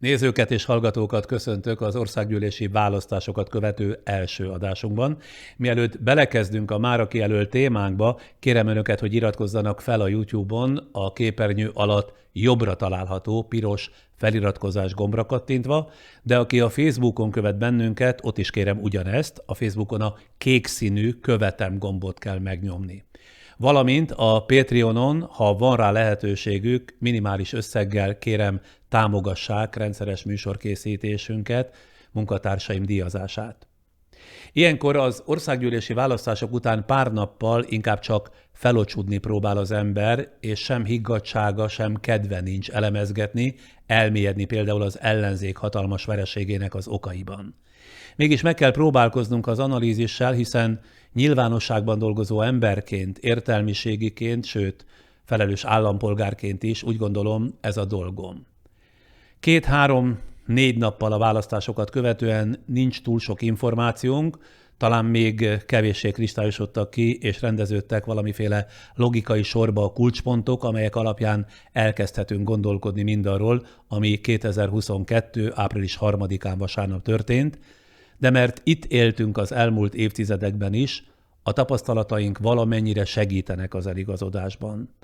Nézőket és hallgatókat köszöntök az országgyűlési választásokat követő első adásunkban. Mielőtt belekezdünk a mára kijelölt témánkba, kérem Önöket, hogy iratkozzanak fel a YouTube-on a képernyő alatt jobbra található piros feliratkozás gombra kattintva, de aki a Facebookon követ bennünket, ott is kérem ugyanezt, a Facebookon a kék színű követem gombot kell megnyomni. Valamint a Patreonon, ha van rá lehetőségük, minimális összeggel kérem támogassák rendszeres műsorkészítésünket, munkatársaim díjazását. Ilyenkor az országgyűlési választások után pár nappal inkább csak felocsudni próbál az ember, és sem higgadtsága, sem kedve nincs elemezgetni, elmélyedni például az ellenzék hatalmas vereségének az okaiban. Mégis meg kell próbálkoznunk az analízissel, hiszen nyilvánosságban dolgozó emberként, értelmiségiként, sőt, felelős állampolgárként is úgy gondolom ez a dolgom. 2-3-4 nappal a választásokat követően nincs túl sok információnk, talán még kevéssé kristályosodtak ki és rendeződtek valamiféle logikai sorba a kulcspontok, amelyek alapján elkezdhetünk gondolkodni mindarról, ami 2022. április 3-án vasárnap történt, de mert itt éltünk az elmúlt évtizedekben is, a tapasztalataink valamennyire segítenek az eligazodásban.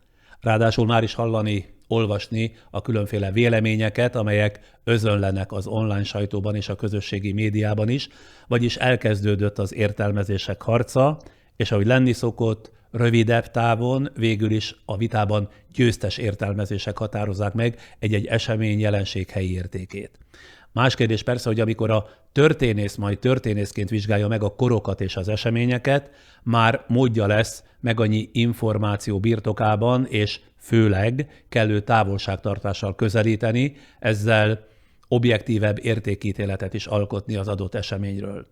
Ráadásul már is hallani, olvasni a különféle véleményeket, amelyek özönlenek az online sajtóban és a közösségi médiában is, vagyis elkezdődött az értelmezések harca, és ahogy lenni szokott, rövidebb távon végül is a vitában győztes értelmezések határozzák meg egy-egy esemény jelenség helyi értékét. Más kérdés persze, hogy amikor a történész majd történészként vizsgálja meg a korokat és az eseményeket, már módja lesz meg annyi információ birtokában, és főleg kellő távolságtartással közelíteni, ezzel objektívebb értékítéletet is alkotni az adott eseményről.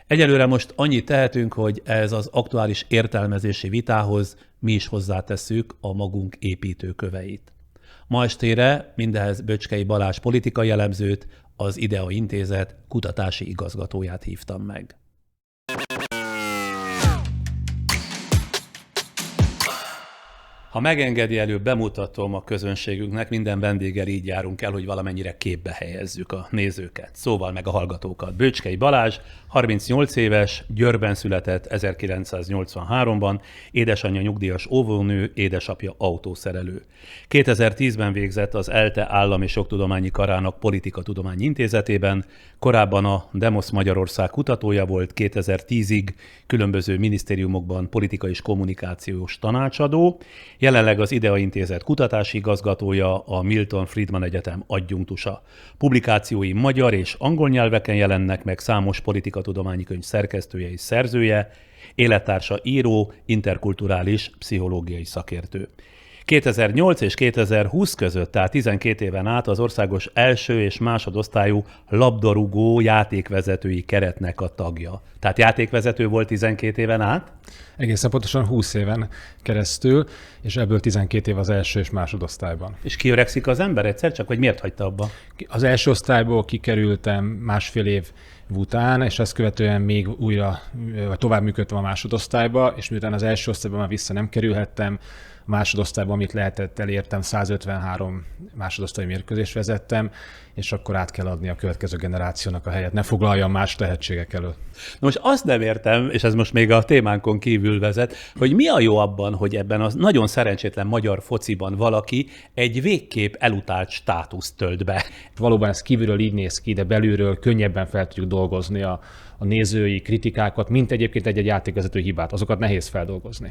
Egyelőre most annyit tehetünk, hogy ez az aktuális értelmezési vitához mi is hozzátesszük a magunk építőköveit. Ma estére mindehez Böcskei Balázs politikai elemzőt, az IDEA Intézet kutatási igazgatóját hívtam meg. Ha megengedi, előbb bemutatom a közönségünknek, minden vendéggel így járunk el, hogy valamennyire képbe helyezzük a nézőket, szóval meg a hallgatókat. Böcskei Balázs, 38 éves, Győrben született 1983-ban, édesanyja nyugdíjas óvónő, édesapja autószerelő. 2010-ben végzett az ELTE Állam- és Jogtudományi Karának Politikatudományi Intézetében, korábban a Demos Magyarország kutatója volt, 2010-ig különböző minisztériumokban politikai és kommunikációs tanácsadó, jelenleg az IDEA Intézet kutatási igazgatója, a Milton Friedman Egyetem adjunktusa. Publikációi magyar és angol nyelveken jelennek meg, számos politikatudományi könyv szerkesztője és szerzője, élettársa író, interkulturális pszichológiai szakértő. 2008 és 2020 között, tehát 12 éven át az országos első és másodosztályú labdarúgó játékvezetői keretnek a tagja. Tehát játékvezető volt 12 éven át? Egészen pontosan 20 éven keresztül, és ebből 12 év az első és másodosztályban. És kiöregszik az ember egyszer csak, vagy miért hagyta abba? Az első osztályból kikerültem másfél év után, és ezt követően még újra, vagy tovább működtem a másodosztályba, és miután az első osztályban már vissza nem kerülhettem, a másodosztályban, amit lehetett, elértem, 153 másodosztályi mérkőzést vezettem, és akkor át kell adni a következő generációnak a helyet. Ne foglaljam más tehetségek előtt. Most azt nem értem, és ez most még a témánkon kívül vezet, hogy mi a jó abban, hogy ebben az nagyon szerencsétlen magyar fociban valaki egy végképp elutált státuszt tölt be. Valóban ez kívülről így néz ki, de belülről könnyebben fel tudjuk dolgozni a nézői kritikákat, mint egyébként egy játékvezető hibát. Azokat nehéz feldolgozni.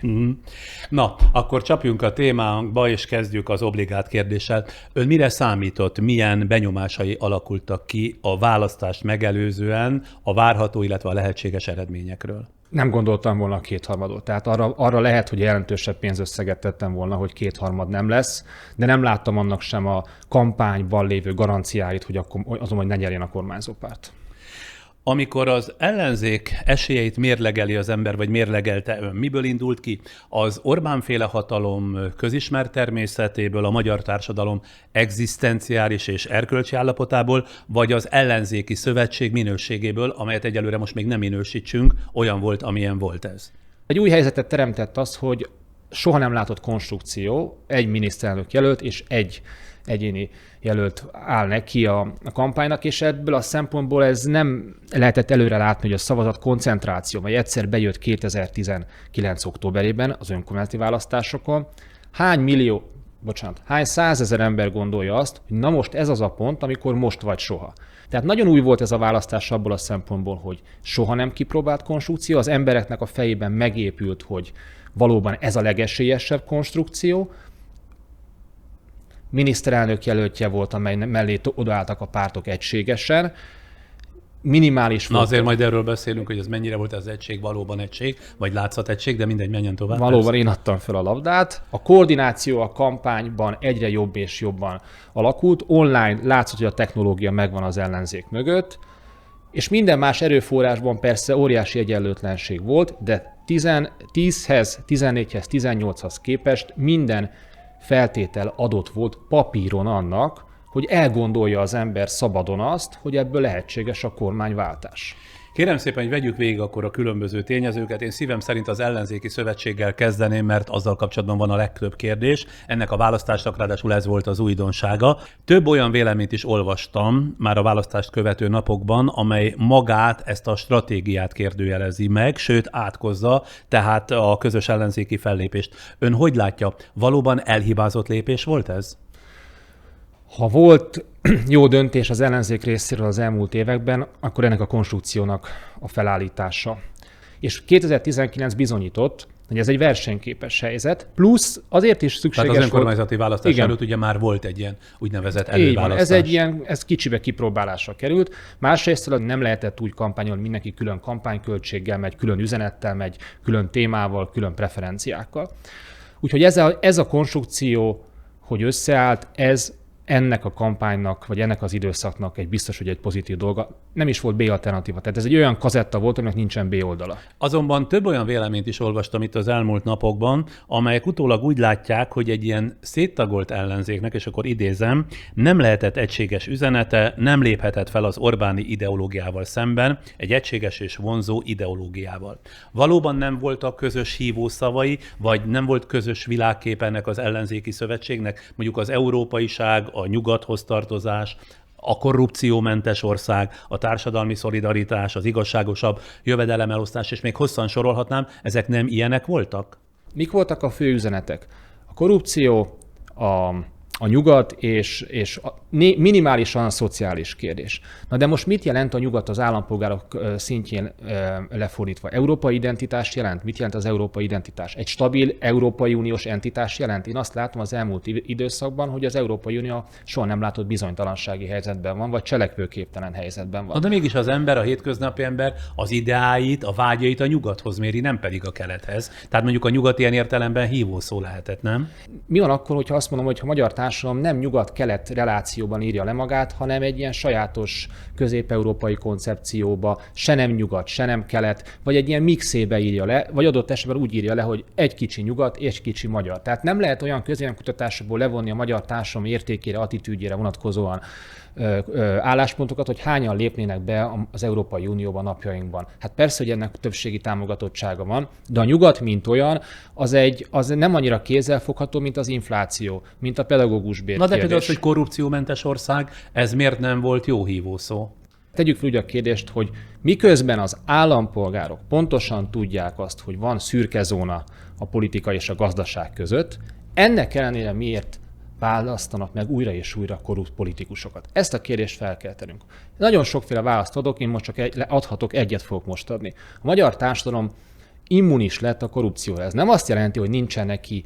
Na, akkor csapjunk a témánkba, és kezdjük az obligát kérdéssel. Ön mire számított, milyen benyomásai alakultak ki a választást megelőzően a várható, illetve a lehetséges eredményekről? Nem gondoltam volna a kétharmadot. Tehát arra lehet, hogy jelentősebb pénzösszeget tettem volna, hogy kétharmad nem lesz, de nem láttam annak sem a kampányban lévő garanciáit, hogy azon, hogy ne nyerjen a kormányzópárt. Amikor az ellenzék esélyeit mérlegeli az ember, vagy mérlegelte ön, miből indult ki? Az Orbán-féle hatalom közismert természetéből, a magyar társadalom egzisztenciális és erkölcsi állapotából, vagy az ellenzéki szövetség minőségéből, amelyet egyelőre most még nem minősítsünk, olyan volt, amilyen volt ez? Egy új helyzetet teremtett az, hogy soha nem látott konstrukció, egy miniszterelnök jelölt és egy egyéni jelölt áll neki a kampánynak, és ebből a szempontból ez nem lehetett előre látni, hogy a szavazat koncentráció, vagy egyszer bejött 2019. októberében az önkormányzati választásokon, hány százezer ember gondolja azt, hogy na most ez az a pont, amikor most vagy soha. Tehát nagyon új volt ez a választás abból a szempontból, hogy soha nem kipróbált konstrukció, az embereknek a fejében megépült, hogy valóban ez a legesélyesebb konstrukció. Miniszterelnök jelöltje volt, amely mellé odaálltak a pártok egységesen. Minimális volt. Na azért majd erről beszélünk, hogy ez mennyire volt az egység, valóban egység, vagy látszat egység, de mindegy, menjen tovább. Valóban persze. Én adtam fel a labdát. A koordináció a kampányban egyre jobb és jobban alakult. Online látszott, hogy a technológia megvan az ellenzék mögött, és minden más erőforrásban persze óriási egyenlőtlenség volt, de 10-hez, 14-hez, 18-hoz képest minden feltétel adott volt papíron annak, hogy elgondolja az ember szabadon azt, hogy ebből lehetséges a kormányváltás. Kérem szépen, hogy vegyük végig akkor a különböző tényezőket. Én szívem szerint az ellenzéki szövetséggel kezdeném, mert azzal kapcsolatban van a legtöbb kérdés. Ennek a választásnak ráadásul ez volt az újdonsága. Több olyan véleményt is olvastam már a választást követő napokban, amely magát, ezt a stratégiát kérdőjelezi meg, sőt átkozza, tehát a közös ellenzéki fellépést. Ön hogy látja, valóban elhibázott lépés volt ez? Ha volt jó döntés az ellenzék részéről az elmúlt években, akkor ennek a konstrukciónak a felállítása. És 2019 bizonyított, hogy ez egy versenyképes helyzet, plusz azért is szükséges volt... Tehát az önkormányzati választás igen. előtt ugye már volt egy ilyen úgynevezett előválasztás. Ez kicsibe kipróbálásra került. Másrészt nem lehetett úgy kampányolni, mindenki külön kampányköltséggel megy, külön üzenettel megy, külön témával, külön preferenciákkal. Úgyhogy ez a konstrukció, hogy összeállt, ez ennek a kampánynak, vagy ennek az időszaknak egy biztos, hogy egy pozitív dolga. Nem is volt B-alternatíva. Tehát ez egy olyan kazetta volt, aminek nincsen B-oldala. Azonban több olyan véleményt is olvastam itt az elmúlt napokban, amelyek utólag úgy látják, hogy egy ilyen széttagolt ellenzéknek, és akkor idézem, nem lehetett egységes üzenete, nem léphetett fel az Orbáni ideológiával szemben, egy egységes és vonzó ideológiával. Valóban nem voltak közös hívószavai, vagy nem volt közös világkép ennek az ellenzéki szövetségnek, mondjuk az európaiság, a nyugathoz tartozás, a korrupciómentes ország, a társadalmi szolidaritás, az igazságosabb jövedelemelosztás, és még hosszan sorolhatnám, ezek nem ilyenek voltak? Mik voltak a fő üzenetek? A korrupció, a nyugat és minimálisan a szociális kérdés. Na de most mit jelent a nyugat az állampolgárok szintjén lefordítva? Európai identitást jelent? Mit jelent az európai identitás? Egy stabil Európai Uniós entitás jelent? Én azt látom az elmúlt időszakban, hogy az Európai Unió soha nem látott bizonytalansági helyzetben van, vagy cselekvőképtelen helyzetben van. Na de mégis az ember, a hétköznapi ember az ideáit, a vágyait a nyugathoz méri, nem pedig a kelethez. Tehát mondjuk a nyugat ilyen értelemben hívószó lehetett, nem? Mi van akkor, hogyha azt mondom, hogy a magyar társadalom nem nyugat-kelet relációban írja le magát, hanem egy ilyen sajátos közép-európai koncepcióba, se nem nyugat, se nem kelet, vagy egy ilyen mixébe írja le, vagy adott esetben úgy írja le, hogy egy kicsi nyugat és kicsi magyar. Tehát nem lehet olyan közvéleménykutatásokból levonni a magyar társadalom értékére, attitűdjére vonatkozóan álláspontokat, hogy hányan lépnének be az Európai Unióban napjainkban. Hát persze, hogy ennek többségi támogatottsága van, de a nyugat, mint olyan, az nem annyira kézzelfogható, mint az infláció, mint a pedagógusbér kérdés. Na de például az, hogy korrupciómentes ország, ez miért nem volt jó hívószó? Tegyük fel úgy a kérdést, hogy miközben az állampolgárok pontosan tudják azt, hogy van szürke zóna a politika és a gazdaság között, ennek ellenére miért választanak meg újra és újra korrupt politikusokat? Ezt a kérdést fel kell tennünk. Nagyon sokféle választ adok, én most csak adhatok egyet, fogok most adni. A magyar társadalom immunis lett a korrupcióra. Ez nem azt jelenti, hogy nincsen neki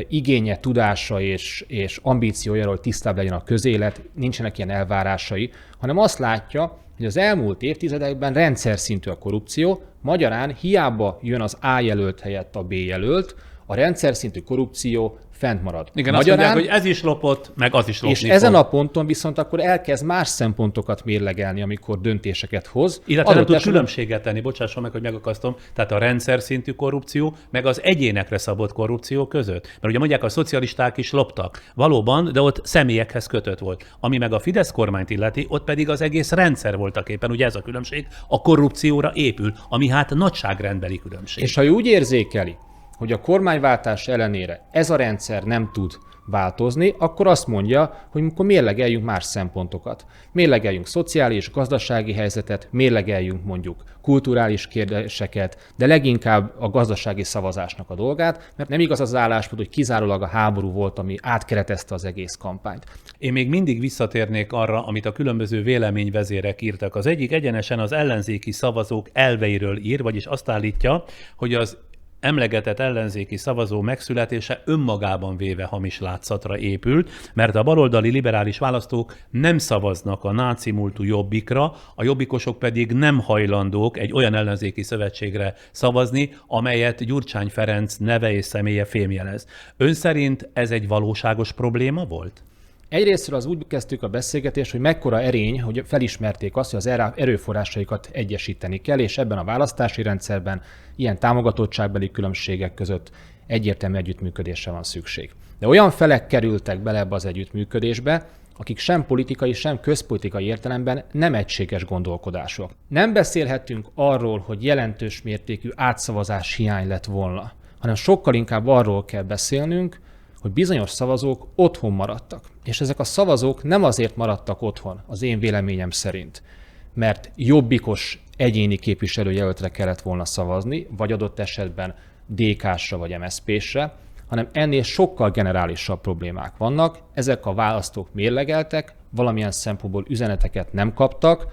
igénye, tudása és ambíciója, hogy tisztább legyen a közélet, nincsenek ilyen elvárásai, hanem azt látja, hogy az elmúlt évtizedekben rendszer szintű a korrupció, magyarán hiába jön az A jelölt helyett a B jelölt, a rendszer szintű korrupció fent marad. Igen, magyarán, azt mondják, hogy ez is lopott, meg az is lopni és fog. ezen a ponton viszont akkor elkezd más szempontokat mérlegelni, amikor döntéseket hoz. Illetve nem tud különbséget tenni, bocsásson meg, hogy megakasztom, tehát a rendszer szintű korrupció, meg az egyénekre szabott korrupció között. Mert ugye mondják, a szocialisták is loptak. Valóban, de ott személyekhez kötött volt. Ami meg a Fidesz kormányt illeti, ott pedig az egész rendszer voltak éppen, ugye ez a különbség, a korrupcióra épül, ami hát nagyságrendbeli különbség. És ha ő úgy érzékeli, hogy a kormányváltás ellenére ez a rendszer nem tud változni, akkor azt mondja, hogy akkor mérlegeljünk más szempontokat. Mérlegeljünk szociális, gazdasági helyzetet, mérlegeljünk mondjuk kulturális kérdéseket, de leginkább a gazdasági szavazásnak a dolgát, mert nem igaz az álláspont, hogy kizárólag a háború volt, ami átkeretezte az egész kampányt. Én még mindig visszatérnék arra, amit a különböző véleményvezérek írtak. Az egyik egyenesen az ellenzéki szavazók elveiről ír, vagyis azt állítja, hogy az emlegetett ellenzéki szavazó megszületése önmagában véve hamis látszatra épült, mert a baloldali liberális választók nem szavaznak a náci múltú Jobbikra, a jobbikosok pedig nem hajlandók egy olyan ellenzéki szövetségre szavazni, amelyet Gyurcsány Ferenc neve és személye fémjelez. Ön szerint ez egy valóságos probléma volt? Egyrésztről az úgy kezdtük a beszélgetést, hogy mekkora erény, hogy felismerték azt, hogy az erőforrásaikat egyesíteni kell, és ebben a választási rendszerben ilyen támogatottságbeli különbségek között egyértelmű együttműködésre van szükség. De olyan felek kerültek bele ebbe az együttműködésbe, akik sem politikai, sem közpolitikai értelemben nem egységes gondolkodásúak. Nem beszélhetünk arról, hogy jelentős mértékű átszavazás hiány lett volna, hanem sokkal inkább arról kell beszélnünk, hogy bizonyos szavazók otthon maradtak. És ezek a szavazók nem azért maradtak otthon, az én véleményem szerint, mert jobbikos egyéni képviselőjelöltre kellett volna szavazni, vagy adott esetben DK-sra vagy MSZP-sre, hanem ennél sokkal generálisabb problémák vannak. Ezek a választók mérlegeltek, valamilyen szempontból üzeneteket nem kaptak,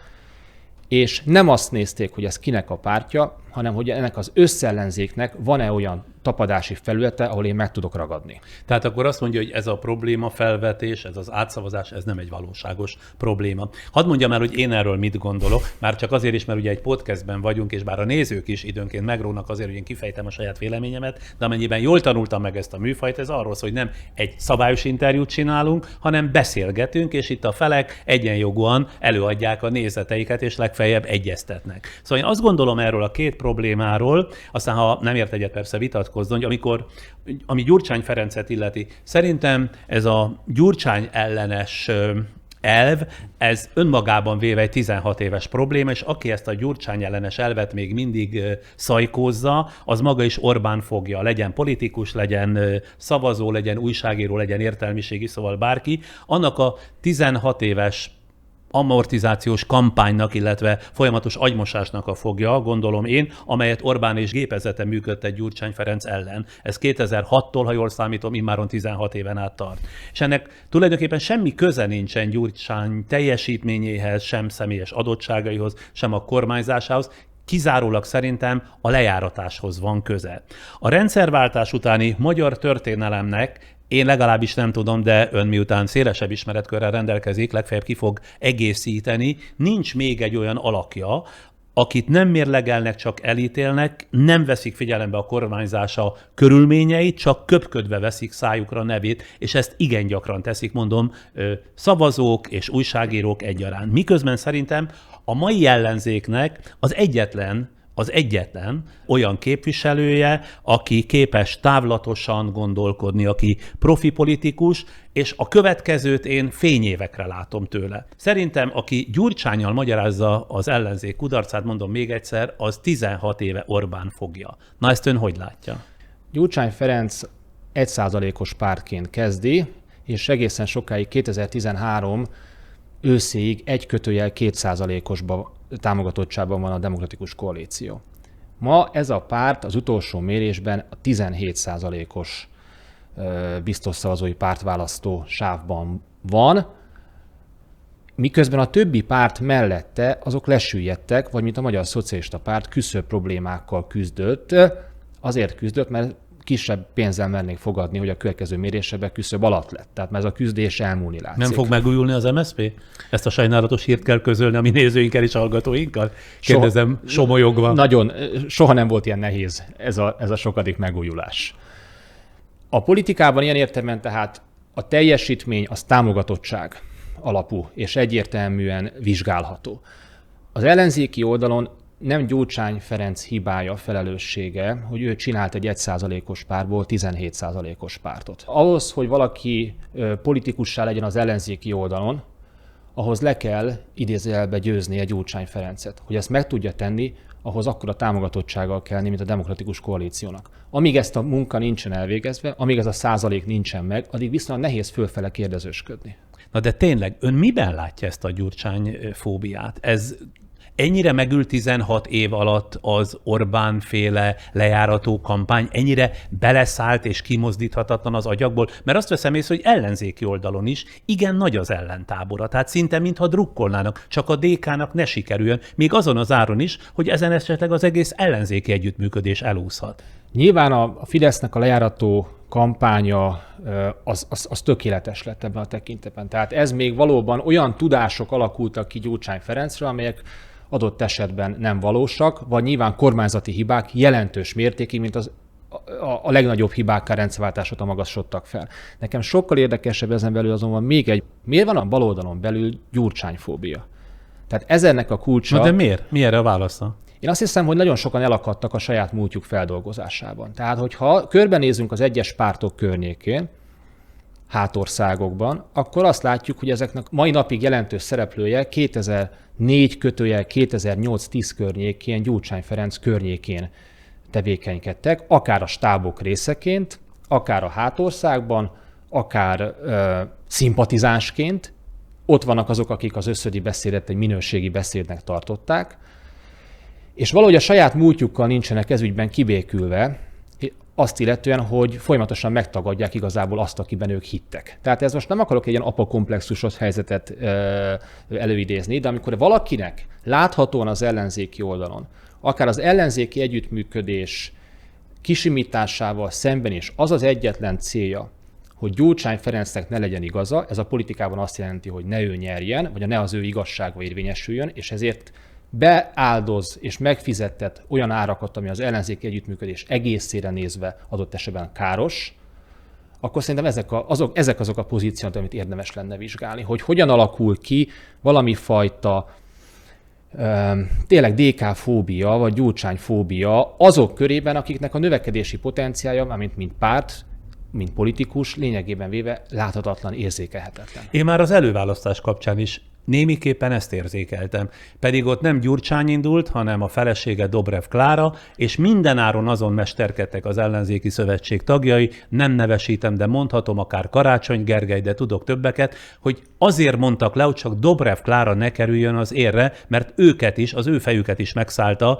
és nem azt nézték, hogy ez kinek a pártja, hanem hogy ennek az összellenzéknek van-e olyan tapadási felülete, ahol én meg tudok ragadni. Tehát akkor azt mondja, hogy ez a probléma felvetés, ez az átszavazás, ez nem egy valóságos probléma. Hadd mondjam el, hogy én erről mit gondolok, már csak azért is, mert ugye egy podcastben vagyunk, és bár a nézők is időnként megrónak azért, hogy én kifejtem a saját véleményemet, de amennyiben jól tanultam meg ezt a műfajt, ez arról szól, hogy nem egy szabályos interjút csinálunk, hanem beszélgetünk, és itt a felek egyenjogúan előadják a nézeteiket, és legfeljebb egyeztetnek. Szóval én azt gondolom erről a két problémáról, aztán ha nem ért egyet, persze vitatkozzon, hogy ami Gyurcsány Ferencet illeti, szerintem ez a Gyurcsány ellenes elv, ez önmagában véve egy 16 éves probléma, és aki ezt a Gyurcsány ellenes elvet még mindig szajkózza, az maga is Orbán fogja. Legyen politikus, legyen szavazó, legyen újságíró, legyen értelmiségi, szóval bárki. Annak a 16 éves amortizációs kampánynak, illetve folyamatos agymosásnak a fogja, gondolom én, amelyet Orbán és gépezete működtet Gyurcsány Ferenc ellen. Ez 2006-tól, ha jól számítom, immáron 16 éven át tart. És ennek tulajdonképpen semmi köze nincsen Gyurcsány teljesítményéhez, sem személyes adottságaihoz, sem a kormányzásához, kizárólag szerintem a lejáratáshoz van köze. A rendszerváltás utáni magyar történelemnek én legalábbis nem tudom, de ön miután szélesebb ismeretkörrel rendelkezik, legfeljebb ki fog egészíteni, nincs még egy olyan alakja, akit nem mérlegelnek, csak elítélnek, nem veszik figyelembe a kormányzása körülményeit, csak köpködve veszik szájukra nevét, és ezt igen gyakran teszik, mondom, szavazók és újságírók egyaránt. Miközben szerintem a mai ellenzéknek az egyetlen olyan képviselője, aki képes távlatosan gondolkodni, aki profi politikus, és a következőt én fényévekre látom tőle. Szerintem, aki Gyurcsánnyal magyarázza az ellenzék kudarcát, mondom még egyszer, az 16 éve Orbán fogja. Na ezt ön hogy látja? Gyurcsány Ferenc 1%-os pártként kezdi, és egészen sokáig 2013 őszéig 1/2%-os támogatottságban van a Demokratikus Koalíció. Ma ez a párt az utolsó mérésben a 17%-os biztos szavazói pártválasztó sávban van, miközben a többi párt mellette azok lesüllyedtek, vagy mint a Magyar Szocialista Párt küszöbb problémákkal küzdött, azért küzdött, mert kisebb pénzzel mernék fogadni, hogy a következő mérésebe küszöb alatt lett. Tehát már ez a küzdés elmúlni látszik. Nem fog megújulni az MSZP? Ezt a sajnálatos hírt kell közölni a mi nézőinkkel és hallgatóinkkal? Kérdezem somolyogva. Nagyon, soha nem volt ilyen nehéz ez a sokadik megújulás. A politikában ilyen értelemben tehát a teljesítmény az támogatottság alapú, és egyértelműen vizsgálható. Az ellenzéki oldalon nem Gyurcsány Ferenc hibája, felelőssége, hogy ő csinált egy 1%-os pártból 17%-os pártot. Ahhoz, hogy valaki politikussá legyen az ellenzéki oldalon, ahhoz le kell idézőjelbe győznie Gyurcsány Ferencet. Hogy ezt meg tudja tenni, ahhoz akkora támogatottsággal kell, mint a demokratikus koalíciónak. Amíg ezt a munka nincsen elvégezve, amíg ez a százalék nincsen meg, addig viszont nehéz fölfele kérdezősködni. Na de tényleg, ön miben látja ezt a Gyurcsány fóbiát? Ez ennyire megült 16 év alatt az Orbán-féle lejárató kampány, ennyire beleszállt és kimozdíthatatlan az agyakból, mert azt veszem észre, hogy ellenzéki oldalon is igen nagy az ellentábora, tehát szinte mintha drukkolnának, csak a DK-nak ne sikerüljön, még azon az áron is, hogy ezen esetleg az egész ellenzéki együttműködés elúszhat. Nyilván a Fidesznek a lejárató kampánya az tökéletes lett ebben a tekintetben. Tehát ez még valóban olyan tudások alakultak ki Gyurcsány Ferencről, amelyek adott esetben nem valósak, vagy nyilván kormányzati hibák jelentős mértékig, mint a legnagyobb hibákkal rendszerváltás óta magasodtak fel. Nekem sokkal érdekesebb ezen belül azonban még egy, miért van a baloldalon belül Gyurcsányfóbia? Tehát ez ennek a kulcsa. Na de miért? Mi erre a válasza? Én azt hiszem, hogy nagyon sokan elakadtak a saját múltjuk feldolgozásában. Tehát, hogyha körbenézünk az egyes pártok környékén, hátországokban, akkor azt látjuk, hogy ezeknek mai napig jelentős szereplője 2004-2008-10 környékén, Gyurcsány Ferenc környékén tevékenykedtek, akár a stábok részeként, akár a hátországban, akár szimpatizánsként. Ott vannak azok, akik az összödi beszédet egy minőségi beszédnek tartották, és valahogy a saját múltjukkal nincsenek ezügyben kibékülve, azt illetően, hogy folyamatosan megtagadják igazából azt, akiben ők hittek. Tehát ez most nem akarok egy ilyen apakomplexusos helyzetet előidézni, de amikor valakinek láthatóan az ellenzéki oldalon, akár az ellenzéki együttműködés kisimításával szemben is az az egyetlen célja, hogy Gyurcsány Ferencnek ne legyen igaza, ez a politikában azt jelenti, hogy ne ő nyerjen, vagy ne az ő igazsága érvényesüljön, és ezért beáldoz és megfizettet olyan árakat, ami az ellenzéki együttműködés egészére nézve adott esetben káros, akkor szerintem ezek azok a pozíciók, amit érdemes lenne vizsgálni, hogy hogyan alakul ki valami fajta tényleg DK-fóbia vagy Gyurcsány-fóbia azok körében, akiknek a növekedési potenciálja, mármint mint párt, mint politikus, lényegében véve láthatatlan, érzékelhetetlen. Én már az előválasztás kapcsán is némiképpen ezt érzékeltem. Pedig ott nem Gyurcsány indult, hanem a felesége Dobrev Klára, és mindenáron azon mesterkedtek az ellenzéki szövetség tagjai, nem nevesítem, de mondhatom, akár Karácsony Gergely, de tudok többeket, hogy azért mondtak le, hogy csak Dobrev Klára ne kerüljön az érre, mert őket is, az ő fejüket is megszállta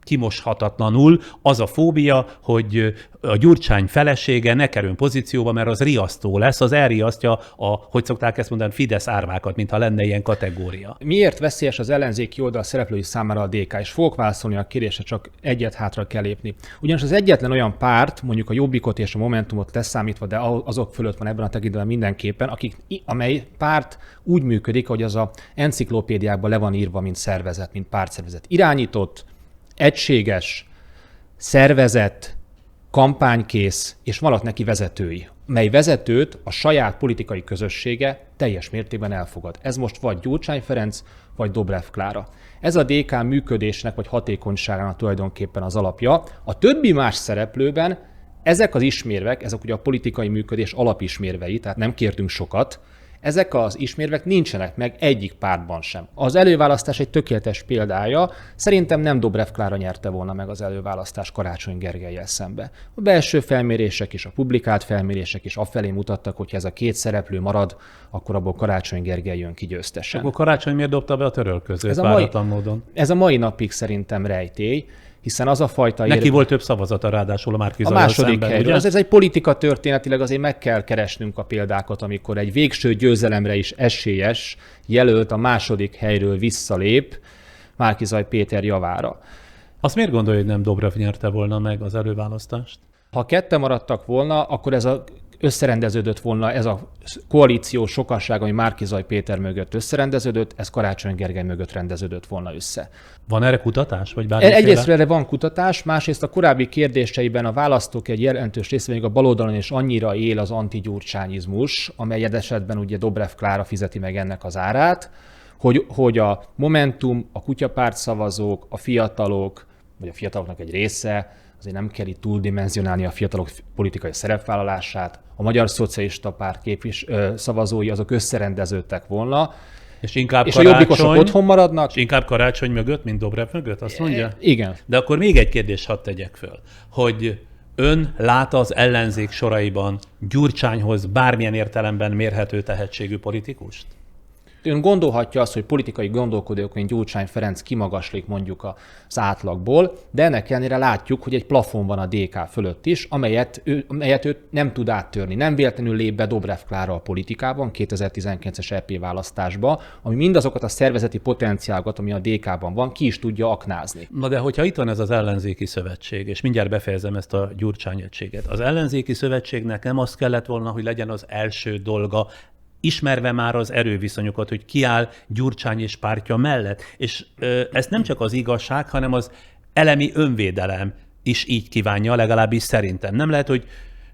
kimoshatatlanul az a fóbia, hogy a Gyurcsány felesége ne kerüljön pozícióba, mert az riasztó lesz, az elriasztja hogy szokták ezt mondani, Fidesz árvákat, mintha lenne ilyen kategória. Miért veszélyes az ellenzéki oldal szereplői számára a DK? És fogok válaszolni a kérdésre, csak egyet hátra kell lépni. Ugyanis az egyetlen olyan párt, mondjuk a Jobbikot és a Momentumot leszámítva, de azok fölött van ebben a tekintetben mindenképpen, amely párt úgy működik, hogy az a enciklopédiákban le van írva, mint szervezet, mint pártszervezet. Irányított, egységes, szervezett, kampánykész, és vannak neki vezetői, mely vezetőt a saját politikai közössége teljes mértékben elfogad. Ez most vagy Gyurcsány Ferenc, vagy Dobrev Klára. Ez a DK működésnek, vagy hatékonyságának tulajdonképpen az alapja. A többi más szereplőben ezek az ismérvek, ezek ugye a politikai működés alapismérvei, tehát nem kértünk sokat, ezek az ismérvek nincsenek meg egyik pártban sem. Az előválasztás egy tökéletes példája, szerintem nem Dobrev Klára nyerte volna meg az előválasztást Karácsony Gergellyel szembe. A belső felmérések és a publikált felmérések is afelé mutattak, hogy ha ez a két szereplő marad, akkor abból Karácsony Gergely jön ki győztesen. Akkor Karácsony miért dobta be a törölközőt váratlan módon? Ez a mai napig szerintem rejtély, hiszen az a fajta... Neki volt több szavazata ráadásul a Márki Zajjal második szemben, helyről. Ez egy politika történetileg, azért meg kell keresnünk a példákat, amikor egy végső győzelemre is esélyes jelölt a második helyről visszalép Márki-Zay Péter javára. Azt miért gondolja, hogy nem Dobrev nyerte volna meg az előválasztást? Ha ketten maradtak volna, akkor összerendeződött volna ez a koalíció sokasság, ami Márki-Zay Péter mögött összerendeződött, ez Karácsony Gergely mögött rendeződött volna össze. Van erre kutatás? Vagy bármiféle? Egyrészt erre van kutatás, másrészt a korábbi kérdéseiben a választók egy jelentős része, még a baloldalon is annyira él az antigyurcsányizmus, amely esetben ugye Dobrev Klára fizeti meg ennek az árát, hogy a Momentum, a kutyapárt szavazók, a fiatalok, vagy a fiataloknak egy része, azért nem kell itt túldimenzionálni a fiatalok politikai szerepvállalását. A Magyar Szocialista Párt szavazói azok összerendeződtek volna, és a jobbikosok otthon maradnak. És inkább Karácsony mögött, mint Dobrev mögött, azt mondja? Igen. De akkor még egy kérdést hadd tegyek föl, hogy ön lát az ellenzék soraiban Gyurcsányhoz bármilyen értelemben mérhető tehetségű politikust? Ön gondolhatja azt, hogy politikai gondolkodók, mint Gyurcsány Ferenc kimagaslik mondjuk az átlagból, de ennek ellenére látjuk, hogy egy plafon van a DK fölött is, amelyet ő nem tud áttörni. Nem véletlenül lép be Dobrev Klára a politikában, 2019-es EP választásba, ami mindazokat a szervezeti potenciálokat, ami a DK-ban van, ki is tudja aknázni. Na de hogyha itt van ez az ellenzéki szövetség, és mindjárt befejezem ezt a Gyurcsány egységet, az ellenzéki szövetségnek nem az kellett volna, hogy legyen az első dolga, ismerve már az erőviszonyokat, hogy kiáll Gyurcsány és pártja mellett. És ez nem csak az igazság, hanem az elemi önvédelem is így kívánja, legalábbis szerintem. Nem lehet, hogy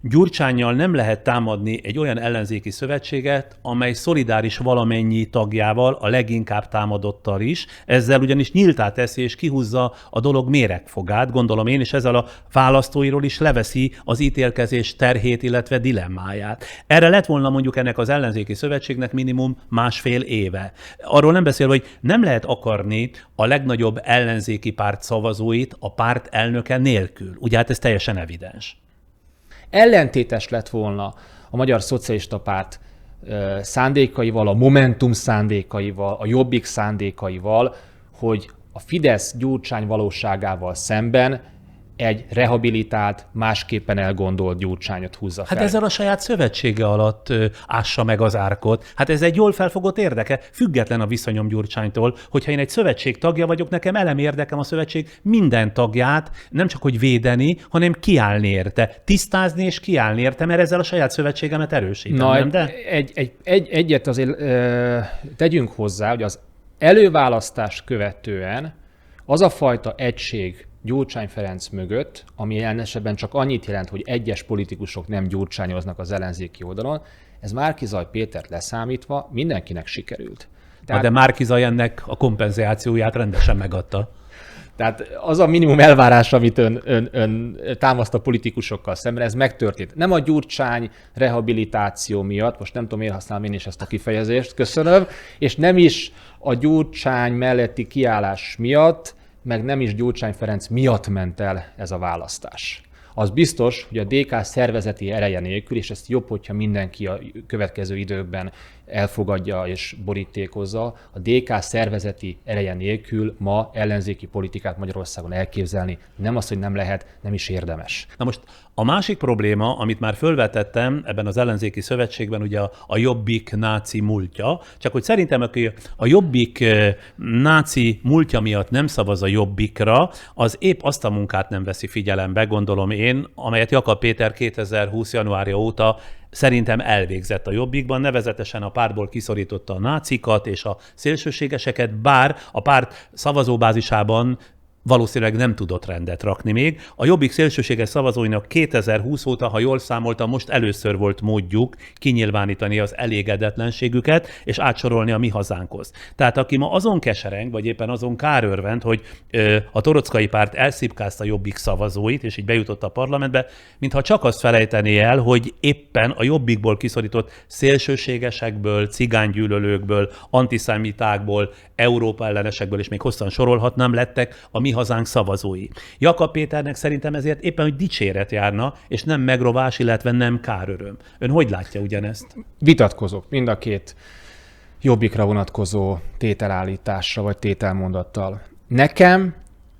Gyurcsánnyal nem lehet támadni egy olyan ellenzéki szövetséget, amely szolidáris valamennyi tagjával, a leginkább támadottal is, ezzel ugyanis nyíltá teszi és kihúzza a dolog méregfogát, gondolom én, és ezzel a választóiról is leveszi az ítélkezés terhét, illetve dilemmáját. Erre lett volna mondjuk ennek az ellenzéki szövetségnek minimum 1,5 éve. Arról nem beszélve, hogy nem lehet akarni a legnagyobb ellenzéki párt szavazóit a párt elnöke nélkül. Ugye hát ez teljesen evidens. Ellentétes lett volna a Magyar Szocialista Párt szándékaival, a Momentum szándékaival, a Jobbik szándékaival, hogy a Fidesz-Gyurcsány valóságával szemben egy rehabilitált, másképpen elgondolt Gyurcsányot húzza fel. Hát ezzel a saját szövetsége alatt ássa meg az árkot. Hát ez egy jól felfogott érdeke, független a viszonyom Gyurcsánytól, hogyha én egy szövetség tagja vagyok, nekem elemi érdekem a szövetség minden tagját, nem csak hogy védeni, hanem kiállni érte, tisztázni és kiállni érte, mert ezzel a saját szövetségemet erősítem. Na, nem? De? egyet azért tegyünk hozzá, hogy az előválasztást követően az a fajta egység Gyurcsány Ferenc mögött, ami jelen esetben csak annyit jelent, hogy egyes politikusok nem gyurcsányoznak az ellenzéki oldalon, ez Márki-Zay Pétert leszámítva mindenkinek sikerült. Tehát, de Márki-Zay ennek a kompenzációját rendesen megadta. Tehát az a minimum elvárás, amit ön támaszt a politikusokkal szemben, ez megtörtént. Nem a Gyurcsány rehabilitáció miatt, most nem tudom, miért használom én is ezt a kifejezést, köszönöm, és nem is a Gyurcsány melletti kiállás miatt, meg nem is Gyurcsány Ferenc miatt ment el ez a választás. Az biztos, hogy a DK szervezeti ereje nélkül, és ezt jobb, hogyha mindenki a következő időkben elfogadja és borítékozza, a DK szervezeti ereje nélkül ma ellenzéki politikát Magyarországon elképzelni nem az, hogy nem lehet, nem is érdemes. Na most a másik probléma, amit már fölvetettem ebben az ellenzéki szövetségben, ugye a Jobbik náci múltja, csak hogy szerintem aki a Jobbik náci múltja miatt nem szavaz a Jobbikra, az épp azt a munkát nem veszi figyelembe, gondolom én, amelyet Jakab Péter 2020. januárja óta szerintem elvégzett a Jobbikban, nevezetesen a pártból kiszorította a nácikat és a szélsőségeseket, bár a párt szavazóbázisában valószínűleg nem tudott rendet rakni még. A Jobbik szélsőséges szavazóinak 2020 óta, ha jól számoltam, most először volt módjuk kinyilvánítani az elégedetlenségüket, és átsorolni a Mi Hazánkhoz. Tehát aki ma azon kesereng, vagy éppen azon kárörvend, hogy a Torockai párt elszipkázta a Jobbik szavazóit, és így bejutott a parlamentbe, mintha csak azt felejtené el, hogy éppen a Jobbikból kiszorított szélsőségesekből, cigánygyűlölőkből, antiszemitákból, Európa ellenesekből, és még hosszan sorolhatnám, lettek a Mi Hazánk szavazói. Jakab Péternek szerintem ezért éppen, hogy dicséret járna, és nem megrovás, illetve nem káröröm. Ön hogy látja ugyanezt? Vitatkozok mind a két Jobbikra vonatkozó tételállításra vagy tételmondattal. Nekem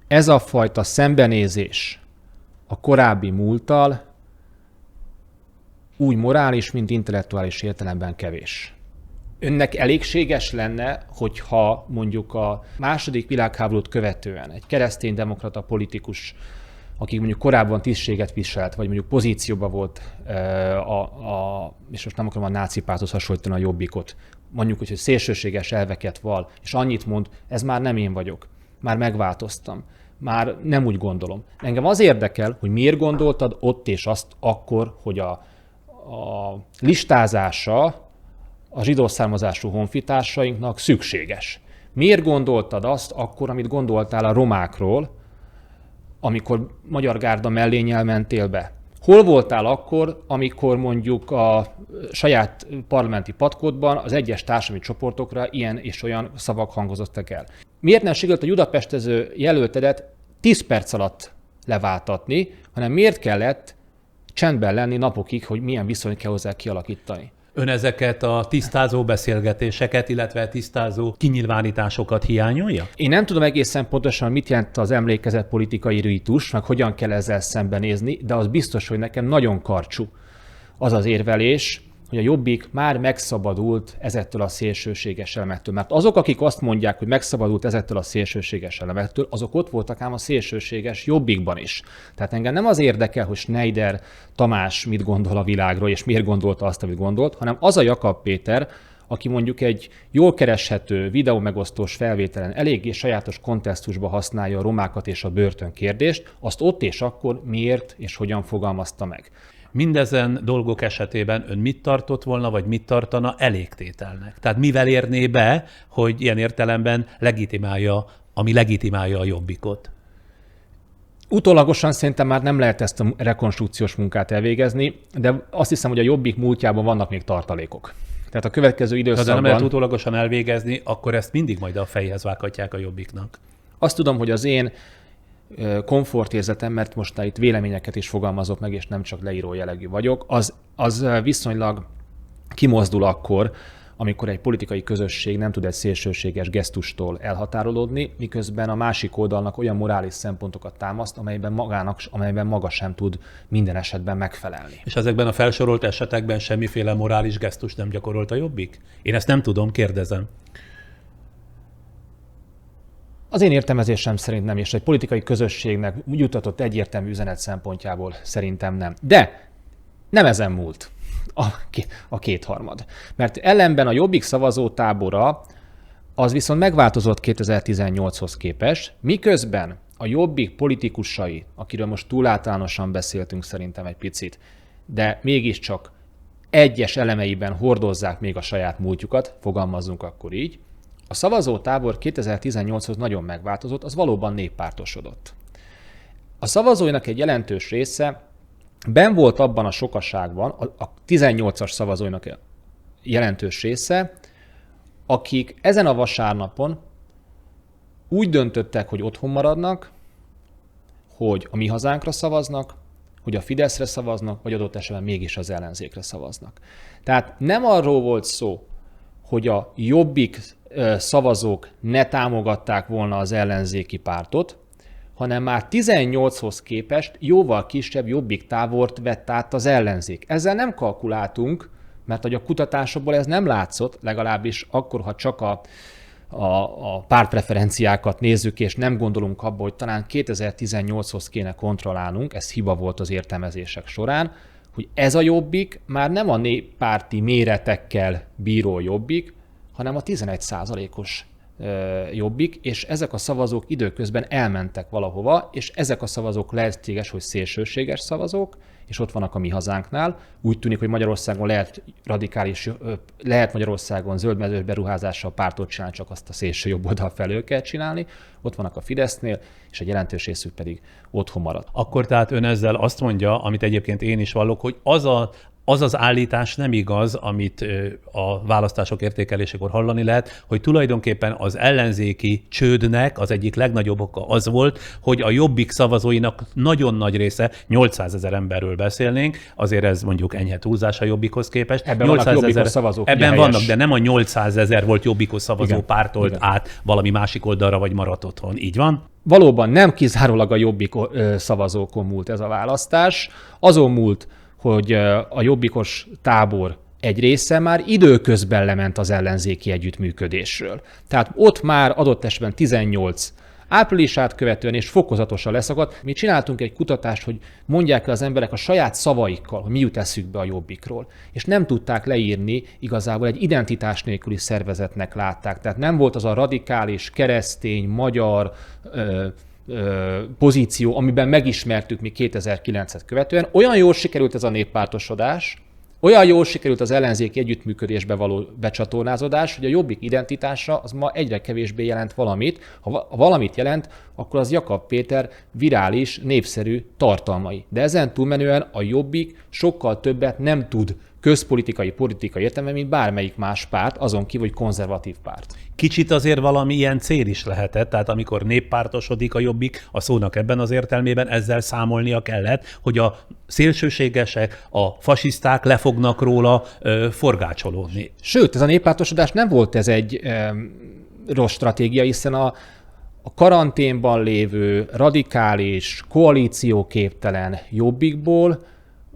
ez a fajta szembenézés a korábbi múlttal úgy morális, mint intellektuális értelemben kevés. Önnek elégséges lenne, hogyha mondjuk a II. Világháborút követően egy kereszténydemokrata politikus, aki mondjuk korábban tisztséget viselt, vagy mondjuk pozícióban volt, és most nem akarom a náci párthoz hasonlítani a Jobbikot, mondjuk, hogy szélsőséges elveket val, és annyit mond, ez már nem én vagyok, már megváltoztam, már nem úgy gondolom. Engem az érdekel, hogy miért gondoltad ott és azt akkor, hogy a listázása a zsidó származású honfitársainknak szükséges. Miért gondoltad azt akkor, amit gondoltál a romákról, amikor Magyar Gárda mellényel mentél be? Hol voltál akkor, amikor mondjuk a saját parlamenti patkódban az egyes társadalmi csoportokra ilyen és olyan szavak hangozottak el? Miért nem sikerült a judapestező jelöltedet 10 perc alatt leváltatni, hanem miért kellett csendben lenni napokig, hogy milyen viszonyt kell hozzá kialakítani? Ön ezeket a tisztázó beszélgetéseket, illetve tisztázó kinyilvánításokat hiányolja? Én nem tudom egészen pontosan, mit jelent az emlékezett politikai rítus, meg hogyan kell ezzel szembenézni, de az biztos, hogy nekem nagyon karcsú az az érvelés, hogy a Jobbik már megszabadult ezektől a szélsőséges elemektől. Mert azok, akik azt mondják, hogy megszabadult ezektől a szélsőséges elemektől, azok ott voltak ám a szélsőséges Jobbikban is. Tehát engem nem az érdekel, hogy Schneider Tamás mit gondol a világról, és miért gondolta azt, amit gondolt, hanem az a Jakab Péter, aki mondjuk egy jól kereshető videómegosztós felvételen eléggé sajátos kontextusba használja a romákat és a börtön kérdést, azt ott és akkor miért és hogyan fogalmazta meg. Mindezen dolgok esetében ön mit tartott volna, vagy mit tartana elégtételnek? Tehát mivel érné be, hogy ilyen értelemben legitimálja, ami legitimálja a Jobbikot? Utólagosan szerintem már nem lehet ezt a rekonstrukciós munkát elvégezni, de azt hiszem, hogy a Jobbik múltjában vannak még tartalékok. Tehát a következő időszakban... Ha nem lehet utólagosan elvégezni, akkor ezt mindig majd a fejhez vághatják a Jobbiknak. Azt tudom, hogy az én komfortérzetem, mert most itt véleményeket is fogalmazok meg, és nem csak leíró jellegű vagyok, az viszonylag kimozdul akkor, amikor egy politikai közösség nem tud egy szélsőséges gesztustól elhatárolódni, miközben a másik oldalnak olyan morális szempontokat támaszt, amelyben maga sem tud minden esetben megfelelni. És ezekben a felsorolt esetekben semmiféle morális gesztust nem gyakorolt a Jobbik? Én ezt nem tudom, kérdezem. Az én értelmezésem szerint nem, és egy politikai közösségnek juttatott egyértelmű üzenet szempontjából szerintem nem. De nem ezen múlt a kétharmad. Mert ellenben a Jobbik szavazótábora az viszont megváltozott 2018-hoz képest, miközben a Jobbik politikusai, akiről most túl általánosan beszéltünk szerintem egy picit, de mégiscsak egyes elemeiben hordozzák még a saját múltjukat, fogalmazzunk akkor így, a szavazótábor 2018-hoz nagyon megváltozott, az valóban néppártosodott. A szavazóinak egy jelentős része benn volt abban a sokaságban, a 18-as szavazóinak jelentős része, akik ezen a vasárnapon úgy döntöttek, hogy otthon maradnak, hogy a Mi Hazánkra szavaznak, hogy a Fideszre szavaznak, vagy adott esetben mégis az ellenzékre szavaznak. Tehát nem arról volt szó, hogy a Jobbik szavazók ne támogatták volna az ellenzéki pártot, hanem már 18-hoz képest jóval kisebb Jobbik tábort vett át az ellenzék. Ezzel nem kalkuláltunk, mert hogy a kutatásokból ez nem látszott, legalábbis akkor, ha csak a pártpreferenciákat nézzük, és nem gondolunk abba, hogy talán 2018-hoz kéne kontrollálnunk, ez hiba volt az értelmezések során, hogy ez a Jobbik már nem a néppárti méretekkel bíró Jobbik, hanem a 11%-os Jobbik, és ezek a szavazók időközben elmentek valahova, és ezek a szavazók lehetséges, hogy szélsőséges szavazók, és ott vannak a Mi Hazánknál. Úgy tűnik, hogy Magyarországon lehet Magyarországon zöldmezős beruházással pártot csinálni, csak azt a szélső jobb oldal felől kell csinálni. Ott vannak a Fidesznél, és egy jelentős részük pedig otthon marad. Akkor tehát ön ezzel azt mondja, amit egyébként én is vallok, hogy az az állítás nem igaz, amit a választások értékelésekor hallani lehet, hogy tulajdonképpen az ellenzéki csődnek az egyik legnagyobb oka az volt, hogy a Jobbik szavazóinak nagyon nagy része, 800 000 emberről beszélnénk, azért ez mondjuk enyhe túlzás a Jobbikhoz képest. Ebben vannak Jobbikos szavazók. Ebben vannak, de nem a 800 000 volt Jobbikos szavazó igen, pártolt igen. át valami másik oldalra, vagy maradt otthon. Így van? Valóban nem kizárólag a Jobbik szavazókon múlt ez a választás. Azon múlt, hogy a jobbikos tábor egy része már időközben lement az ellenzéki együttműködésről. Tehát ott már adott esetben 18 áprilisát követően és fokozatosan leszakadt. Mi csináltunk egy kutatást, hogy mondják el az emberek a saját szavaikkal, hogy mi jut eszükbe a Jobbikról. És nem tudták leírni, igazából egy identitás nélküli szervezetnek látták. Tehát nem volt az a radikális, keresztény, magyar pozíció, amiben megismertük mi 2009-et követően. Olyan jól sikerült ez a néppártosodás, Olyan jól sikerült az ellenzéki együttműködésbe való becsatornázódás, hogy a Jobbik identitása az ma egyre kevésbé jelent valamit. Ha valamit jelent, akkor az Jakab Péter virális, népszerű tartalmai. De ezen túlmenően a Jobbik sokkal többet nem tud politikai értelemben, mint bármelyik más párt, azon kívül, hogy konzervatív párt. Kicsit azért valami ilyen cél is lehetett, tehát amikor néppártosodik a Jobbik, a szónak ebben az értelmében ezzel számolnia kellett, hogy a szélsőségesek, a fasiszták le fognak róla forgácsolódni. Sőt, ez a néppártosodás nem volt ez egy rossz stratégia, hiszen a karanténban lévő, radikális, koalícióképtelen Jobbikból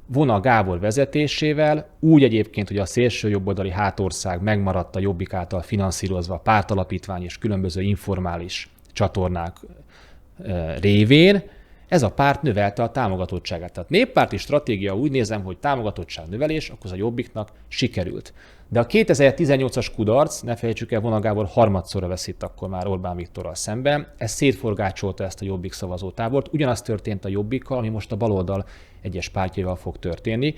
Vona Gábor vezetésével, úgy egyébként, hogy a szélső jobboldali hátország megmaradt a Jobbik által finanszírozva, pártalapítvány és különböző informális csatornák révén, ez a párt növelte a támogatottságát. Tehát néppárti stratégia úgy nézem, hogy támogatottság növelés, akkor az a Jobbiknak sikerült. De a 2018-as kudarc, ne felejtsük el, Vona Gábor harmadszorra veszít akkor már Orbán Viktorral szemben, ez szétforgácsolta ezt a Jobbik szavazótábort. Ugyanaz történt a Jobbikkal, ami most a baloldal egyes pártjaival fog történni.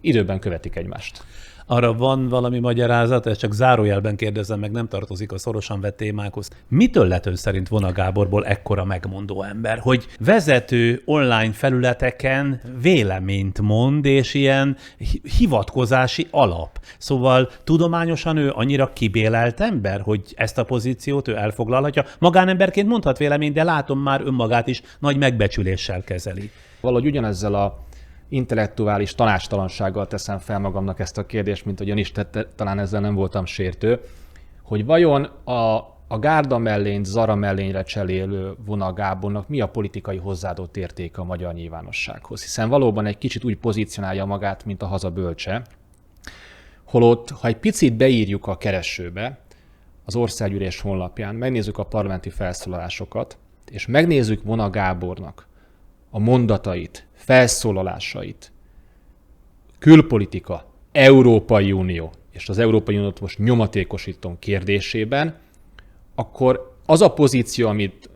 Időben követik egymást. Arra van valami magyarázat, ezt csak zárójelben kérdezem, meg nem tartozik a szorosan vett témákhoz. Mitől lett ön szerint Vona Gáborból ekkora megmondó ember, hogy vezető online felületeken véleményt mond, és ilyen hivatkozási alap? Szóval tudományosan ő annyira kibélelt ember, hogy ezt a pozíciót ő elfoglalhatja? Magánemberként mondhat véleményt, de látom már önmagát is nagy megbecsüléssel kezeli. Valahogy ugyanezzel a intellektuális tanácstalansággal teszem fel magamnak ezt a kérdést, mint hogy ön is tette, talán ezzel nem voltam sértő, hogy vajon a gárda mellényt, Zara mellényre cserélő Vona Gábornak mi a politikai hozzáadott értéke a magyar nyilvánossághoz? Hiszen valóban egy kicsit úgy pozícionálja magát, mint a haza bölcse, holott, ha egy picit beírjuk a keresőbe, az Országgyűlés honlapján, megnézzük a parlamenti felszólalásokat, és megnézzük Vona Gábornak a mondatait, felszólalásait, külpolitika, Európai Unió, és az Európai Uniót most nyomatékosítom kérdésében, akkor az a pozíció, amit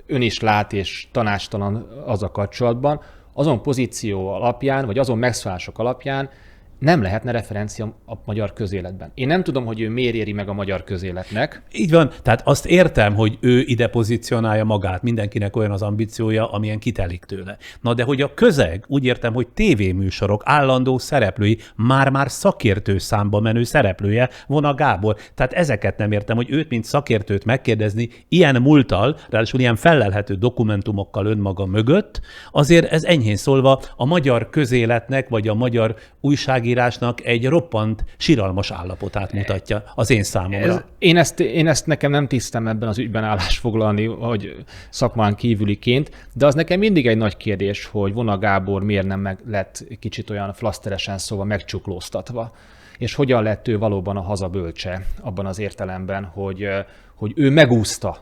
ön is lát és tanácstalan az a kapcsolatban, azon pozíció alapján, vagy azon megszólások alapján nem lehetne referencia a magyar közéletben. Én nem tudom, hogy ő miért éri meg a magyar közéletnek. Így van, tehát azt értem, hogy ő ide pozícionálja magát, mindenkinek olyan az ambíciója, amilyen kitelik tőle. Na de hogy a közeg, úgy értem, hogy tévéműsorok állandó szereplői, már-már szakértő számba menő szereplője Vona Gábor. Tehát ezeket nem értem, hogy őt, mint szakértőt megkérdezni ilyen múlttal, ráadásul ilyen fellelhető dokumentumokkal önmaga mögött, azért ez enyhén szólva a magyar közéletnek, vagy a magyar újságírásnak egy roppant siralmas állapotát mutatja az én számomra. Én ezt nekem nem tisztem ebben az ügyben állásfoglalni, hogy szakmán kívüliként, de az nekem mindig egy nagy kérdés, hogy Vona Gábor miért nem lett kicsit olyan flaszteresen szóval megcsuklóztatva, és hogyan lett ő valóban a haza bölcse abban az értelemben, hogy ő megúszta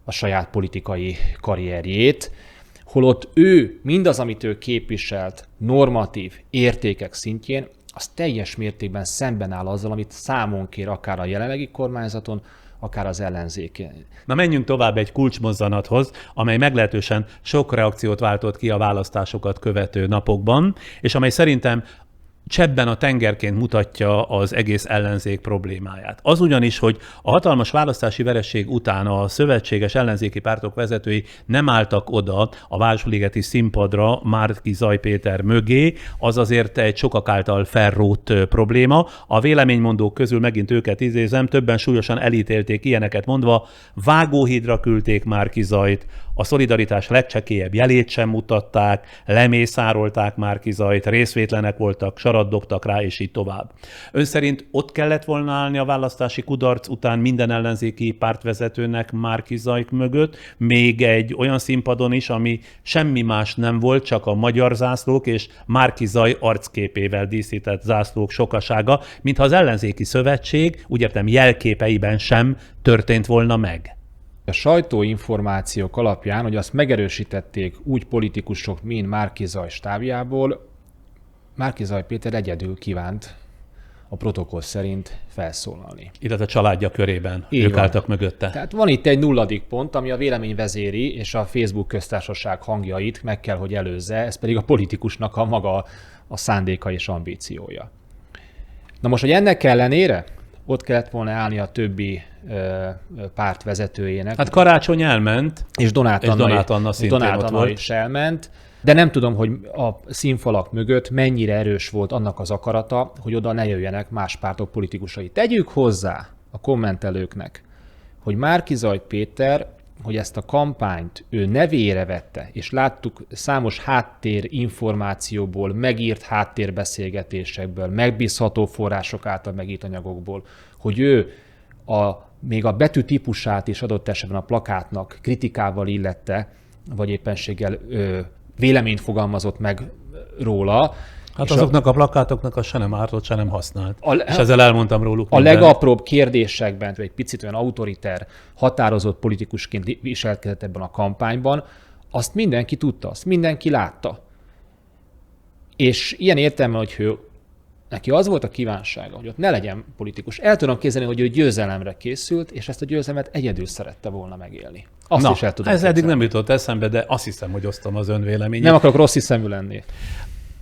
a saját politikai karrierjét, holott ő mindaz, amit ő képviselt normatív értékek szintjén, az teljes mértékben szemben áll azzal, amit számon kér akár a jelenlegi kormányzaton, akár az ellenzéken. Na menjünk tovább egy kulcsmozzanathoz, amely meglehetősen sok reakciót váltott ki a választásokat követő napokban, és amely szerintem csebben a tengerként mutatja az egész ellenzék problémáját. Az ugyanis, hogy a hatalmas választási vereség után a szövetséges ellenzéki pártok vezetői nem álltak oda a Városligeti színpadra Márki-Zay Péter mögé, az azért egy sokak által felrótt probléma. A véleménymondók közül megint őket idézem, többen súlyosan elítélték ilyeneket mondva, vágóhídra küldték Márki-Zayt, a szolidaritás legcsekélyebb jelét sem mutatták, lemészárolták Márki-Zayt, részvétlenek voltak, sarat dobtak rá, és így tovább. Ön szerint ott kellett volna állni a választási kudarc után minden ellenzéki pártvezetőnek Márki-Zay mögött, még egy olyan színpadon is, ami semmi más nem volt, csak a magyar zászlók és Márki-Zay arcképével díszített zászlók sokasága, mintha az ellenzéki szövetség, úgy értem jelképeiben sem történt volna meg. A sajtóinformációk alapján, hogy azt megerősítették úgy politikusok, mint Márki-Zay stábjából, Márki-Zay Péter egyedül kívánt a protokoll szerint felszólalni. Illetve a családja körében Így ők van. álltak mögötte. Tehát van itt egy nulladik pont, ami a véleményvezéri és a Facebook köztársaság hangjait meg kell, hogy előzze, ez pedig a politikusnak a maga a szándéka és ambíciója. Na most, hogy ennek ellenére ott kellett volna állni a többi párt vezetőjének. Hát Karácsony elment, és Donát Anna szintén ott volt. is elment, de nem tudom, hogy a színfalak mögött mennyire erős volt annak az akarata, hogy oda ne jöjjenek más pártok politikusai. Tegyük hozzá a kommentelőknek, hogy Márki-Zay Péter, hogy ezt a kampányt ő nevére vette, és láttuk számos háttérinformációból, megírt háttérbeszélgetésekből, megbízható források által megírt anyagokból, hogy ő még a betű típusát is adott esetben a plakátnak kritikával illette, vagy éppenséggel véleményt fogalmazott meg róla. Hát azoknak a plakátoknak az se nem ártott, se nem használt. És ezzel elmondtam róluk a legapróbb kérdésekben, vagy egy picit olyan autoriter, határozott politikusként viselkedett ebben a kampányban, azt mindenki tudta, azt mindenki látta. És ilyen értelemben, hogy neki az volt a kívánsága, hogy ott ne legyen politikus. El tudom képzelni, hogy ő győzelemre készült, és ezt a győzelmet egyedül szerette volna megélni. Azt is el tudom ez képzelni. eddig nem jutott eszembe, de azt hiszem, hogy osztom az ön véleményét. Nem akarok rossz hiszemű lenni.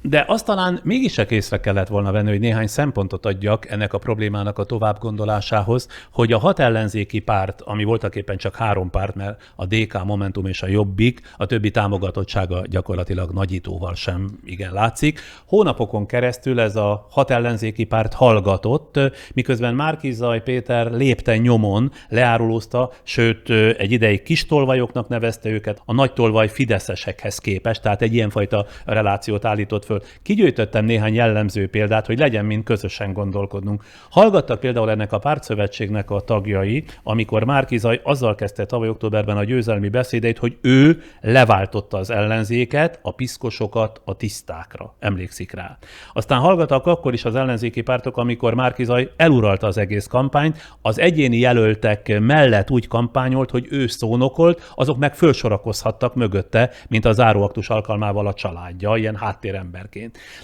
De azt talán mégis észre kellett volna venni, hogy néhány szempontot adjak ennek a problémának a továbbgondolásához, hogy a 6 ellenzéki párt, ami voltaképpen csak 3 párt, mert a DK, Momentum és a Jobbik, a többi támogatottsága gyakorlatilag nagyítóval sem igen látszik. Hónapokon keresztül ez a 6 ellenzéki párt hallgatott, miközben Márki-Zay Péter lépten nyomon leárulózta, sőt egy ideig kis tolvajoknak nevezte őket, a nagy tolvaj fideszesekhez képest, tehát egy ilyenfajta relációt állított föl. Kigyűjtöttem néhány jellemző példát, hogy legyen mind közösen gondolkodnunk. Hallgattak például ennek a pártszövetségnek a tagjai, amikor Márki-Zay azzal kezdte tavaly októberben a győzelmi beszédeit, hogy ő leváltotta az ellenzéket, a piszkosokat a tisztákra. Emlékszik rá. Aztán hallgattak akkor is az ellenzéki pártok, amikor Márki-Zay eluralta az egész kampányt, az egyéni jelöltek mellett úgy kampányolt, hogy ő szónokolt, azok meg fölsorakozhattak mögötte, mint a záróaktus alkalmával a családja, ilyen háttéremberként.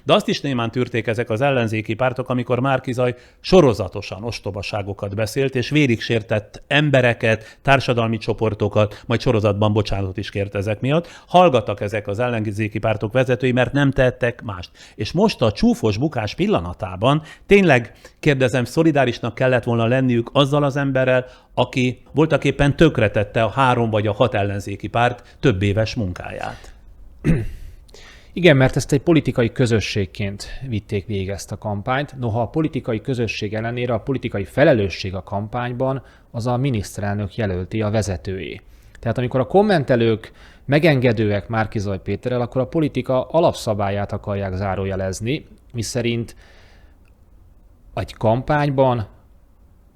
De azt is némán tűrték ezek az ellenzéki pártok, amikor Márki-Zay sorozatosan ostobaságokat beszélt, és vérig sértett embereket, társadalmi csoportokat, majd sorozatban bocsánatot is kért ezek miatt. Hallgattak ezek az ellenzéki pártok vezetői, mert nem tettek mást. És most a csúfos bukás pillanatában tényleg, kérdezem, szolidárisnak kellett volna lenniük azzal az emberrel, aki voltaképpen tönkretette a 3 vagy a 6 ellenzéki párt több éves munkáját. Igen, mert ezt egy politikai közösségként vitték végig ezt a kampányt. Noha a politikai közösség ellenére a politikai felelősség a kampányban az a miniszterelnök jelölti, a vezetőjé. Tehát amikor a kommentelők megengedőek Márki-Zay Péterrel, akkor a politika alapszabályát akarják zárójelezni, miszerint egy kampányban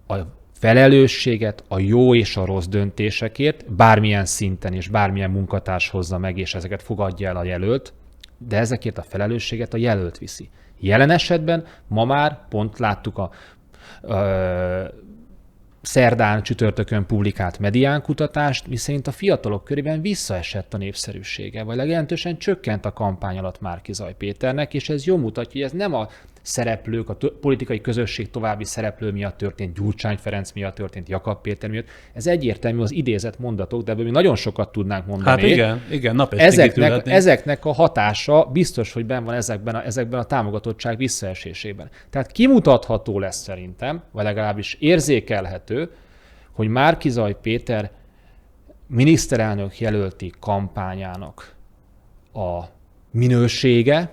a felelősséget a jó és a rossz döntésekért bármilyen szinten és bármilyen munkatárs hozza meg, és ezeket fogadja el a jelölt, de ezekért a felelősséget a jelölt viszi. Jelen esetben ma már pont láttuk szerdán, csütörtökön publikált Medián kutatást, miszerint a fiatalok körében visszaesett a népszerűsége, vagy jelentősen csökkent a kampány alatt Márki-Zay Péternek, és ez jól mutatja, hogy ez nem a szereplők, a politikai közösség további szereplő miatt történt, Gyurcsány Ferenc miatt történt, Jakab Péter miatt. Ez egyértelmű az idézett mondatok, de ebből mi nagyon sokat tudnánk mondani. Hát igen, napestig ezeknek a hatása biztos, hogy benn van ezekben a támogatottság visszaesésében. Tehát kimutatható lesz szerintem, vagy legalábbis érzékelhető, hogy Márki-Zay Péter miniszterelnök jelölti kampányának a minősége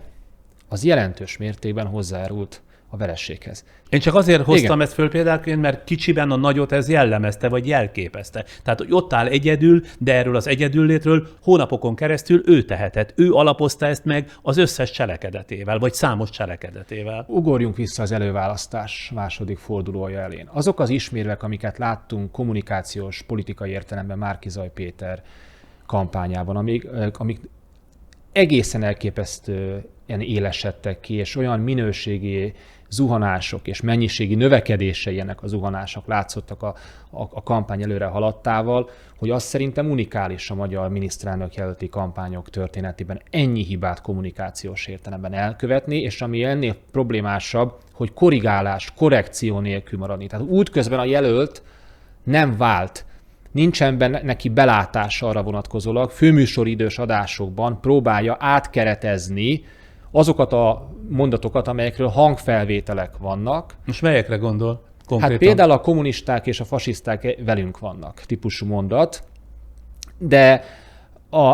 az jelentős mértékben hozzájárult a vereséghez. Én csak azért hoztam ezt föl példáként, mert kicsiben a nagyot ez jellemezte, vagy jelképezte. Tehát, hogy ott áll egyedül, de erről az egyedüllétről hónapokon keresztül ő tehetett. Ő alapozta ezt meg az összes cselekedetével, vagy számos cselekedetével. Ugorjunk vissza az előválasztás második fordulója elén. Azok az ismérvek, amiket láttunk kommunikációs, politikai értelemben Márki-Zay Péter kampányában, amik egészen elképesztően élesedtek ki, és olyan minőségi zuhanások és mennyiségi növekedései ennek a zuhanások látszottak a kampány előre haladtával, hogy az szerintem unikális a magyar miniszterelnök jelölti kampányok történetében ennyi hibát kommunikációs értelemben elkövetni, és ami ennél problémásabb, hogy korrekció nélkül maradni. Tehát útközben a jelölt nem vált, nincsen neki belátása arra vonatkozólag, főműsoridős adásokban próbálja átkeretezni azokat a mondatokat, amelyekről hangfelvételek vannak. Most melyekre gondol konkrétan? Hát például a kommunisták és a fasiszták velünk vannak típusú mondat, de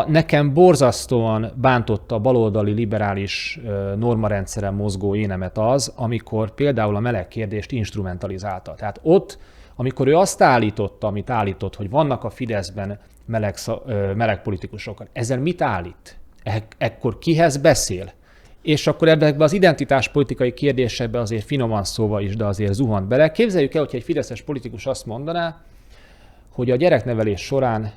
nekem borzasztóan bántotta a baloldali liberális normarendszeren mozgó énemet az, amikor például a meleg kérdést instrumentalizálta. Tehát ott, amikor ő azt állította, amit állított, hogy vannak a Fideszben meleg politikusok, ezzel mit állít? Ekkor kihez beszél? És akkor ebben az identitáspolitikai kérdésekben azért finoman szóval is, de azért zuhant bele. Képzeljük el, hogyha egy fideszes politikus azt mondaná, hogy a gyereknevelés során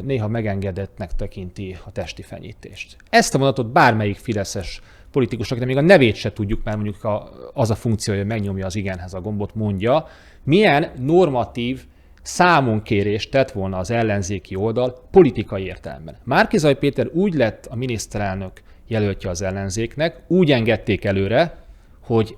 néha megengedettnek tekinti a testi fenyítést. Ezt a mondatot bármelyik fideszes politikusok, de még a nevét se tudjuk, mert mondjuk az a funkciója, hogy megnyomja az igenhez a gombot, mondja, milyen normatív számonkérést tett volna az ellenzéki oldal politikai értelemben. Márki-Zay Péter úgy lett a miniszterelnök jelöltje az ellenzéknek, úgy engedték előre, hogy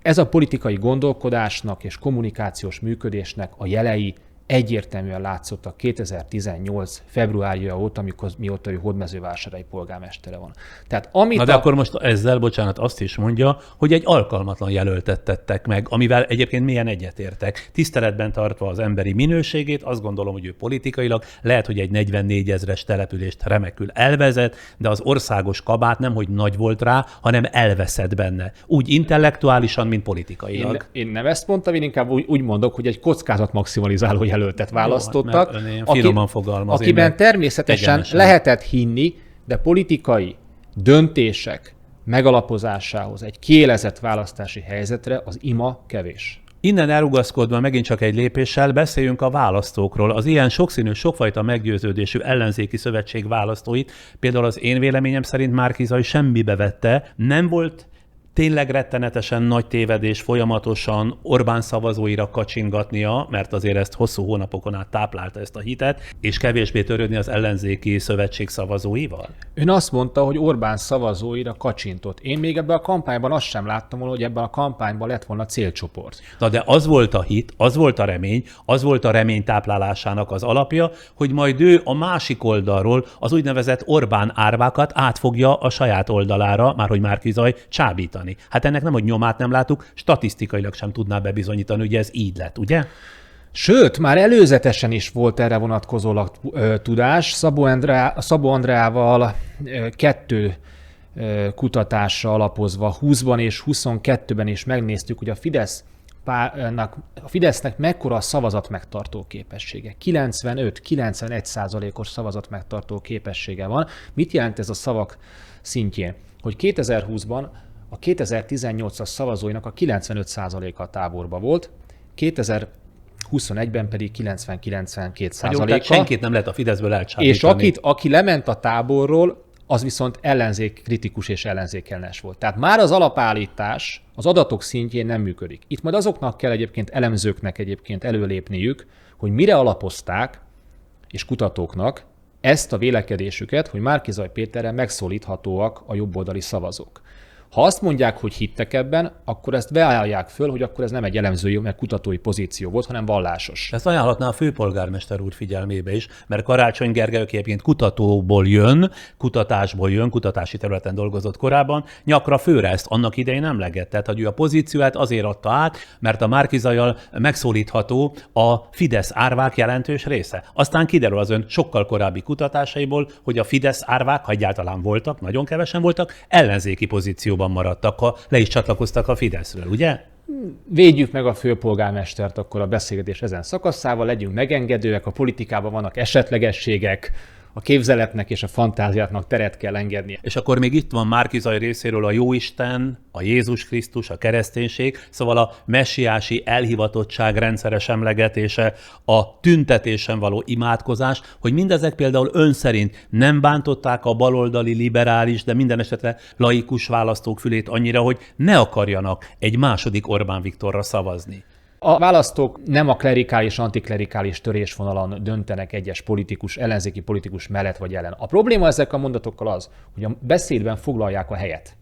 ez a politikai gondolkodásnak és kommunikációs működésnek a jelei egyértelműen látszottak 2018. februárja óta, mióta ő hódmezővásárhelyi polgármestere van. Tehát, de akkor most ezzel, bocsánat, azt is mondja, hogy egy alkalmatlan jelöltet tettek meg, amivel egyébként milyen egyetértek. Tiszteletben tartva az emberi minőségét, azt gondolom, hogy ő politikailag lehet, hogy egy 44 000-es települést remekül elvezet, de az országos kabát nemhogy nagy volt rá, hanem elveszett benne. Úgy intellektuálisan, mint politikailag. Én nem ezt mondtam, én inkább úgy mondok, hogy egy kockázatmaximalizáló jelöltet választottak, akiben természetesen lehetett hinni, de politikai döntések megalapozásához, egy kiélezett választási helyzetre az ima kevés. Innen elrugaszkodva megint csak egy lépéssel beszéljünk a választókról. Az ilyen sokszínű, sokfajta meggyőződésű ellenzéki szövetség választóit például az én véleményem szerint Márki-Zay semmibe vette, nem volt tényleg rettenetesen nagy tévedés folyamatosan Orbán szavazóira kacsingatnia, mert azért ezt hosszú hónapokon át táplálta ezt a hitet, és kevésbé törődni az ellenzéki szövetség szavazóival? Ön azt mondta, hogy Orbán szavazóira kacsintott. Én még ebben a kampányban azt sem láttam volna, hogy ebben a kampányban lett volna célcsoport. Na de az volt a hit, az volt a remény, az volt a remény táplálásának az alapja, hogy majd ő a másik oldalról az úgynevezett Orbán árvákat átfogja a saját oldalára, már hogy Márki-Zay csábítani. Hát ennek nem, hogy nyomát nem látuk, statisztikailag sem tudná bebizonyítani, hogy ez így lett, ugye? Sőt, már előzetesen is volt erre vonatkozólag tudás. Szabó Andreával 2 kutatásra alapozva 20-ban és 22-ben is megnéztük, hogy a Fidesznek mekkora a szavazatmegtartó képessége. 95-91%-os szavazatmegtartó képessége van. Mit jelent ez a szavak szintjén? Hogy 2020-ban a 2018-as szavazóinak a 95%-a a táborba volt, 2021-ben pedig 90-92%-a. Tehát senkit nem lehet a Fideszből elcsábítani. És aki lement a táborról, az viszont ellenzék kritikus és ellenzékellenes volt. Tehát már az alapállítás az adatok szintjén nem működik. Itt majd azoknak kell egyébként elemzőknek egyébként előlépniük, hogy mire alapozták, és kutatóknak ezt a vélekedésüket, hogy Márki-Zay Péterrel megszólíthatóak a jobboldali szavazók. Ha azt mondják, hogy hittek ebben, akkor ezt beállják föl, hogy akkor ez nem egy elemzői, meg kutatói pozíció volt, hanem vallásos. Ezt ajánlhatná a főpolgármester úr figyelmébe is, mert Karácsony Gergely, aki egyébként kutatóból jön, kutatásból jön, kutatási területen dolgozott korábban, nyakra főre ezt annak idején emlegette, hogy ő a pozícióját azért adta át, mert a Márki-Zayyal megszólítható a Fidesz árvák jelentős része. Aztán kiderül az ön sokkal korábbi kutatásaiból, hogy a Fidesz árvák, ha egyáltalán voltak, nagyon kevesen voltak, ellenzéki pozícióban maradtak, ha le is csatlakoztak a Fideszről, ugye? Védjük meg a főpolgármestert akkor a beszélgetés ezen szakaszával, legyünk megengedőek, a politikában vannak esetlegességek, a képzeletnek és a fantáziátnak teret kell engednie. És akkor még itt van Márki-Zay részéről a Jóisten, a Jézus Krisztus, a kereszténység, szóval a messiási elhivatottság rendszeres emlegetése, a tüntetésen való imádkozás, hogy mindezek például ön szerint nem bántották a baloldali liberális, de minden esetre laikus választók fülét annyira, hogy ne akarjanak egy második Orbán Viktorra szavazni. A választók nem a klerikális, antiklerikális törésvonalon döntenek egyes ellenzéki politikus mellett vagy ellen. A probléma ezekkel a mondatokkal az, hogy a beszédben foglalják a helyet.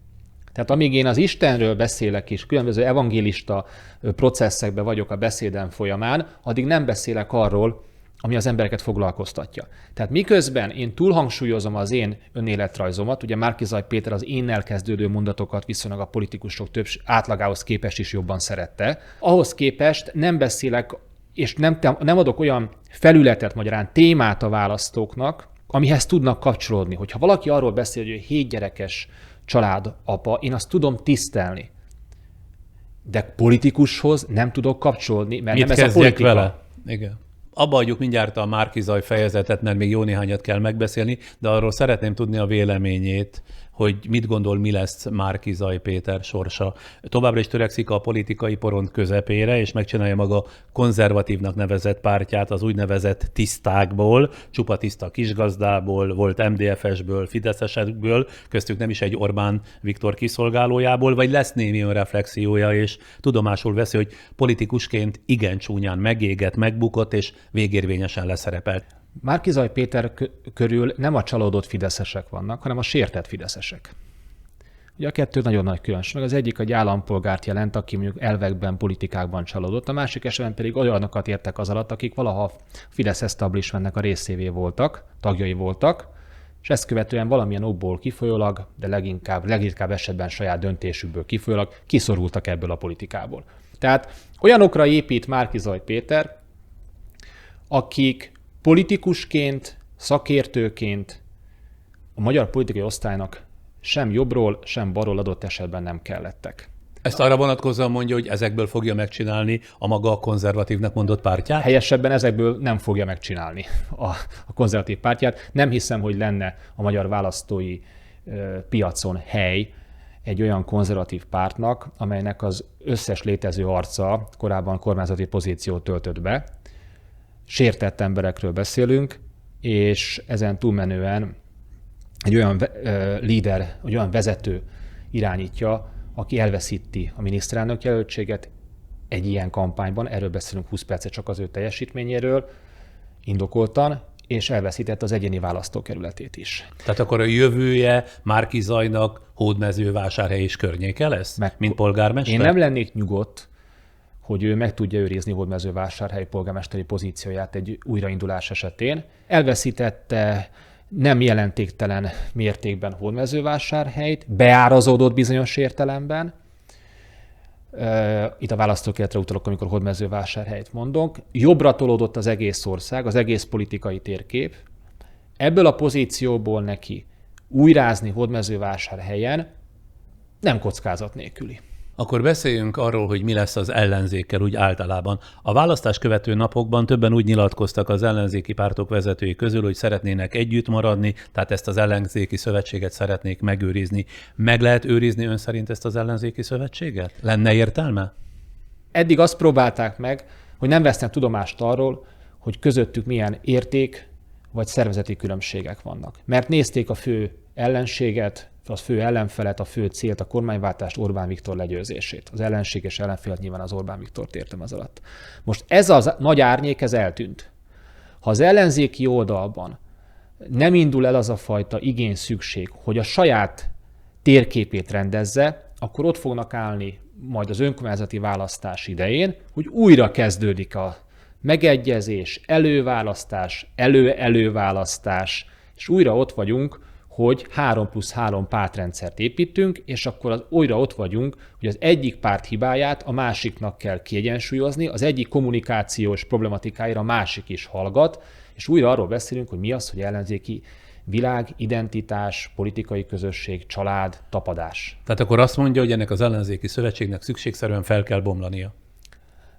Tehát amíg én az Istenről beszélek és különböző evangélista processzekben vagyok a beszédem folyamán, addig nem beszélek arról, ami az embereket foglalkoztatja. Tehát miközben én túlhangsúlyozom az én önéletrajzomat, ugye Márki-Zay Péter az énnel kezdődő mondatokat viszonylag a politikusok átlagához képest is jobban szerette, ahhoz képest nem beszélek, és nem adok olyan felületet, magyarán témát a választóknak, amihez tudnak kapcsolódni. Hogyha valaki arról beszél, hogy ő 7 gyerekes családapa, én azt tudom tisztelni. De politikushoz nem tudok kapcsolódni, mert mit nem ez a politika. Vele? Igen. Abba adjuk mindjárt a Márki-Zay fejezetet, mert még jó néhányat kell megbeszélni, de arról szeretném tudni a véleményét, hogy mit gondol, mi lesz Márki-Zay Péter sorsa. Továbbra is törekszik a politikai porond közepére, és megcsinálja maga konzervatívnak nevezett pártját az úgynevezett tisztákból, csupa tiszta kisgazdából, volt MDF-esből, fideszesekből, köztük nem is egy Orbán Viktor kiszolgálójából, vagy lesz némi önreflexiója, és tudomásul veszi, hogy politikusként igen csúnyán megégett, megbukott, és végérvényesen leszerepelt. Márki-Zay Péter körül nem a csalódott fideszesek vannak, hanem a sértett fideszesek. Ugye a kettő nagyon nagy különbség. Az egyik egy állampolgárt jelent, aki mondjuk elvekben, politikákban csalódott, a másik esetben pedig olyanokat értek az alatt, akik valaha a Fidesz establishmentnek a részévé voltak, tagjai voltak, és ezt követően valamilyen okból kifolyólag, de leginkább esetben saját döntésükből kifolyólag kiszorultak ebből a politikából. Tehát olyanokra épít Márki-Zay Péter, akik politikusként, szakértőként a magyar politikai osztálynak sem jobbról, sem balról adott esetben nem kellettek. Ezt arra vonatkozóan mondja, hogy ezekből fogja megcsinálni a maga konzervatívnak mondott pártját? Helyesebben ezekből nem fogja megcsinálni a konzervatív pártját. Nem hiszem, hogy lenne a magyar választói piacon hely egy olyan konzervatív pártnak, amelynek az összes létező arca korábban kormányzati pozíciót töltött be. Sértett emberekről beszélünk, és ezen túlmenően egy olyan líder, egy olyan vezető irányítja, aki elveszíti a miniszterelnök jelöltséget egy ilyen kampányban, erről beszélünk 20 percet csak az ő teljesítményéről, indokoltan, és elveszített az egyéni választókerületét is. Tehát akkor a jövője Márki-Zaynak Hódmezővásárhely és környéke lesz, mint polgármester? Én nem lennék nyugodt, hogy ő meg tudja őrizni Hódmezővásárhely polgármesteri pozícióját egy újraindulás esetén. Elveszítette nem jelentéktelen mértékben Hódmezővásárhelyt, beárazódott bizonyos értelemben. Itt a választókerületre utalok, amikor Hódmezővásárhelyt mondunk. Jobbra tolódott az egész ország, az egész politikai térkép. Ebből a pozícióból neki újrázni Hódmezővásárhelyen nem kockázat nélküli. Akkor beszéljünk arról, hogy mi lesz az ellenzékkel úgy általában. A választás követő napokban többen úgy nyilatkoztak az ellenzéki pártok vezetői közül, hogy szeretnének együtt maradni, tehát ezt az ellenzéki szövetséget szeretnék megőrizni. Meg lehet őrizni ön szerint ezt az ellenzéki szövetséget? Lenne értelme? Eddig azt próbálták meg, hogy nem vesznek tudomást arról, hogy közöttük milyen érték vagy szervezeti különbségek vannak. Mert nézték a fő ellenséget, a fő ellenfelet, a fő célt, a kormányváltást, Orbán Viktor legyőzését. Az ellenséges ellenfelet nyilván az Orbán Viktort értem az alatt. Most ez a nagy árnyék, ez eltűnt. Ha az ellenzéki oldalban nem indul el az a fajta igény, szükség, hogy a saját térképét rendezze, akkor ott fognak állni majd az önkormányzati választás idején, hogy újra kezdődik a megegyezés, előválasztás, előválasztás, és újra ott vagyunk, hogy 3+3 pártrendszert építünk, és akkor újra ott vagyunk, hogy az egyik párt hibáját a másiknak kell kiegyensúlyozni, az egyik kommunikációs problematikáira a másik is hallgat, és újra arról beszélünk, hogy mi az, hogy ellenzéki világ, identitás, politikai közösség, család, tapadás. Tehát akkor azt mondja, hogy ennek az ellenzéki szövetségnek szükségszerűen fel kell bomlania.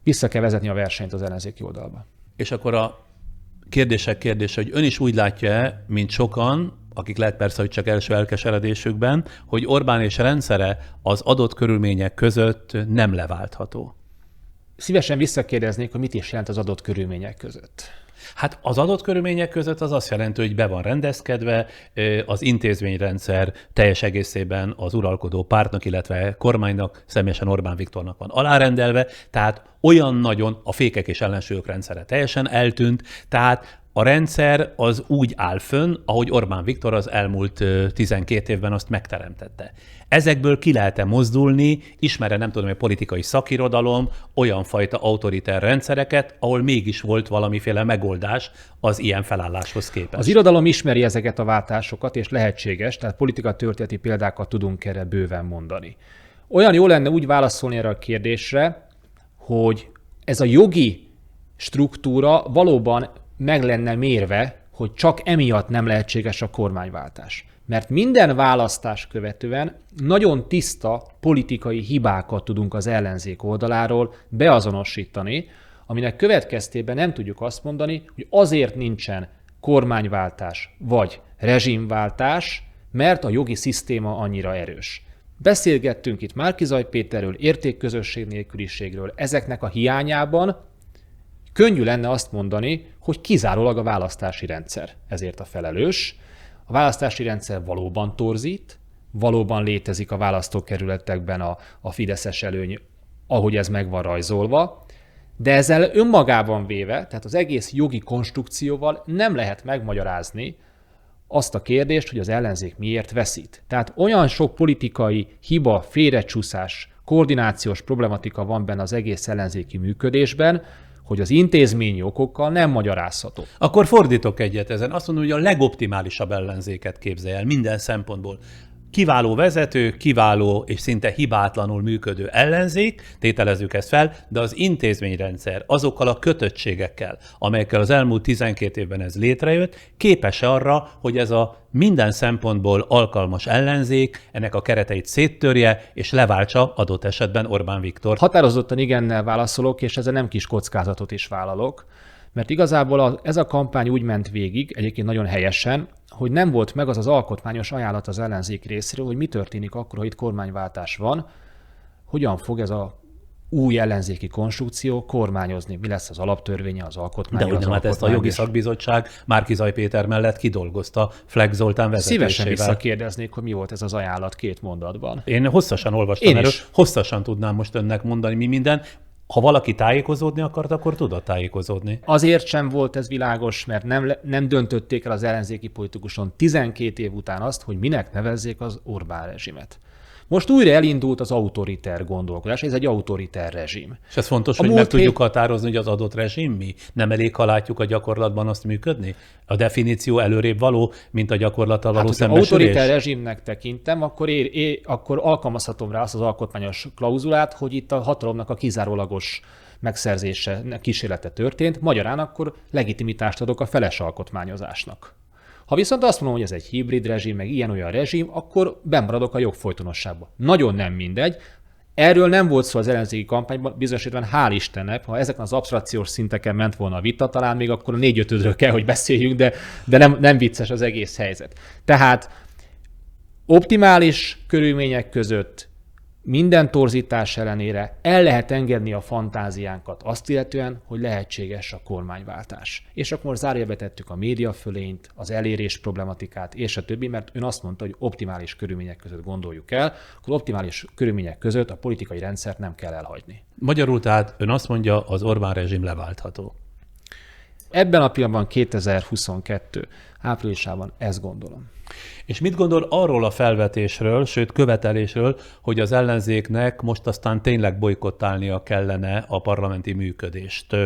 Vissza kell vezetni a versenyt az ellenzéki oldalba. És akkor a kérdések kérdése, hogy ön is úgy látja-e, mint sokan, akik lehet persze, hogy csak első elkeseredésükben, hogy Orbán és rendszere az adott körülmények között nem leváltható? Szívesen visszakérdeznék, hogy mit is jelent az adott körülmények között. Hát az adott körülmények között az azt jelenti, hogy be van rendezkedve, az intézményrendszer teljes egészében az uralkodó pártnak, illetve kormánynak, személyesen Orbán Viktornak van alárendelve, tehát olyan nagyon a fékek és ellensúlyok rendszere teljesen eltűnt, tehát a rendszer az úgy áll fönn, ahogy Orbán Viktor az elmúlt 12 évben azt megteremtette. Ezekből ki lehet-e mozdulni, ismer-e, nem tudom, a politikai szakirodalom olyan fajta autoriter rendszereket, ahol mégis volt valamiféle megoldás az ilyen felálláshoz képest? Az irodalom ismeri ezeket a váltásokat, és lehetséges, tehát politikatörténeti példákat tudunk erre bőven mondani. Olyan jó lenne úgy válaszolni erre a kérdésre, hogy ez a jogi struktúra valóban meg lenne mérve, hogy csak emiatt nem lehetséges a kormányváltás. Mert minden választás követően nagyon tiszta politikai hibákat tudunk az ellenzék oldaláról beazonosítani, aminek következtében nem tudjuk azt mondani, hogy azért nincsen kormányváltás vagy rezsimváltás, mert a jogi szisztéma annyira erős. Beszélgettünk itt Márki-Zay Péterről, értékközösség nélküliségről. Ezeknek a hiányában könnyű lenne azt mondani, hogy kizárólag a választási rendszer ezért a felelős. A választási rendszer valóban torzít, valóban létezik a választókerületekben a fideszes előny, ahogy ez meg van rajzolva, de ezzel önmagában véve, tehát az egész jogi konstrukcióval nem lehet megmagyarázni azt a kérdést, hogy az ellenzék miért veszít. Tehát olyan sok politikai hiba, félrecsúszás, koordinációs problematika van benne az egész ellenzéki működésben, hogy az intézményi okokkal nem magyarázható. Akkor fordítok egyet ezen. Azt mondom, hogy a legoptimálisabb ellenzéket képzelj el minden szempontból. Kiváló vezető, kiváló és szinte hibátlanul működő ellenzék, tételezzük ezt fel, de az intézményrendszer azokkal a kötöttségekkel, amelyekkel az elmúlt 12 évben ez létrejött, képes arra, hogy ez a minden szempontból alkalmas ellenzék ennek a kereteit széttörje, és leváltsa adott esetben Orbán Viktor. Határozottan igennel válaszolok, és ezzel nem kis kockázatot is vállalok, mert igazából ez a kampány úgy ment végig, egyébként nagyon helyesen, hogy nem volt meg az az alkotmányos ajánlat az ellenzék részéről, hogy mi történik akkor, ha itt kormányváltás van, hogyan fog ez a új ellenzéki konstrukció kormányozni, mi lesz az alaptörvénye, az alkotmány. De úgy nem, hát ezt a jogi szakbizottság Márki-Zay Péter mellett kidolgozta Fleck Zoltán vezetésével. Szívesen visszakérdeznék, hogy mi volt ez az ajánlat 2 mondatban. Én hosszasan olvastam erről, hosszasan tudnám most önnek mondani, mi minden. Ha valaki tájékozódni akart, akkor tudott tájékozódni. Azért sem volt ez világos, mert nem döntötték el az ellenzéki politikuson 12 év után azt, hogy minek nevezzék az Orbán rezsimet. Most újra elindult az autoriter gondolkodás, ez egy autoriter rezsim. És ez fontos, hogy meg tudjuk határozni, hogy az adott rezsim mi? Nem elég, ha látjuk a gyakorlatban azt működni? A definíció előrébb való, mint a gyakorlattal való szembesülés? Ha autoriter rezsimnek tekintem, akkor alkalmazhatom rá azt az alkotmányos klauzulát, hogy itt a hatalomnak a kizárólagos megszerzése kísérlete történt, magyarán akkor legitimitást adok a feles alkotmányozásnak. Ha viszont azt mondom, hogy ez egy hibrid rezsim, meg ilyen-olyan rezsim, akkor bemaradok a jogfolytonosságba. Nagyon nem mindegy. Erről nem volt szó az ellenzéki kampányban, bizonyos értelemben hál' Istennek, ha ezeken az absztrakciós szinteken ment volna a vita, talán még akkor a 4-5-ről kell, hogy beszéljünk, de nem vicces az egész helyzet. Tehát optimális körülmények között minden torzítás ellenére el lehet engedni a fantáziánkat azt illetően, hogy lehetséges a kormányváltás. És akkor zárójelbe tettük a médiafölényt, az elérés problematikát, és a többi, mert ön azt mondta, hogy optimális körülmények között gondoljuk el, akkor optimális körülmények között a politikai rendszert nem kell elhagyni. Magyarul tehát ön azt mondja, az Orbán rezsim leváltható. Ebben a pillanatban 2022 áprilisában ezt gondolom. És mit gondol arról a felvetésről, sőt követelésről, hogy az ellenzéknek most aztán tényleg bojkottálnia kellene a parlamenti működést?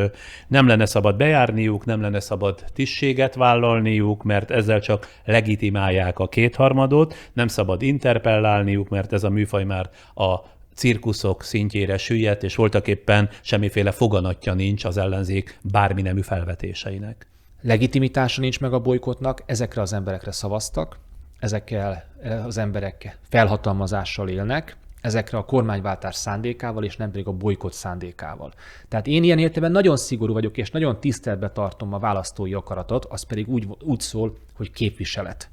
Nem lenne szabad bejárniuk, nem lenne szabad tisztséget vállalniuk, mert ezzel csak legitimálják a kétharmadot, nem szabad interpellálniuk, mert ez a műfaj már a cirkuszok szintjére süllyedt, és voltaképpen semmiféle foganatja nincs az ellenzék bármi nemű felvetéseinek. Legitimitása nincs meg a bolykotnak, ezekre az emberekre szavaztak, ezekkel az emberek felhatalmazással élnek, ezekre a kormányváltás szándékával, és nem pedig a bolykott szándékával. Tehát én ilyen értelemben nagyon szigorú vagyok, és nagyon tiszteletbe tartom a választói akaratot, az pedig úgy szól, hogy képviselet.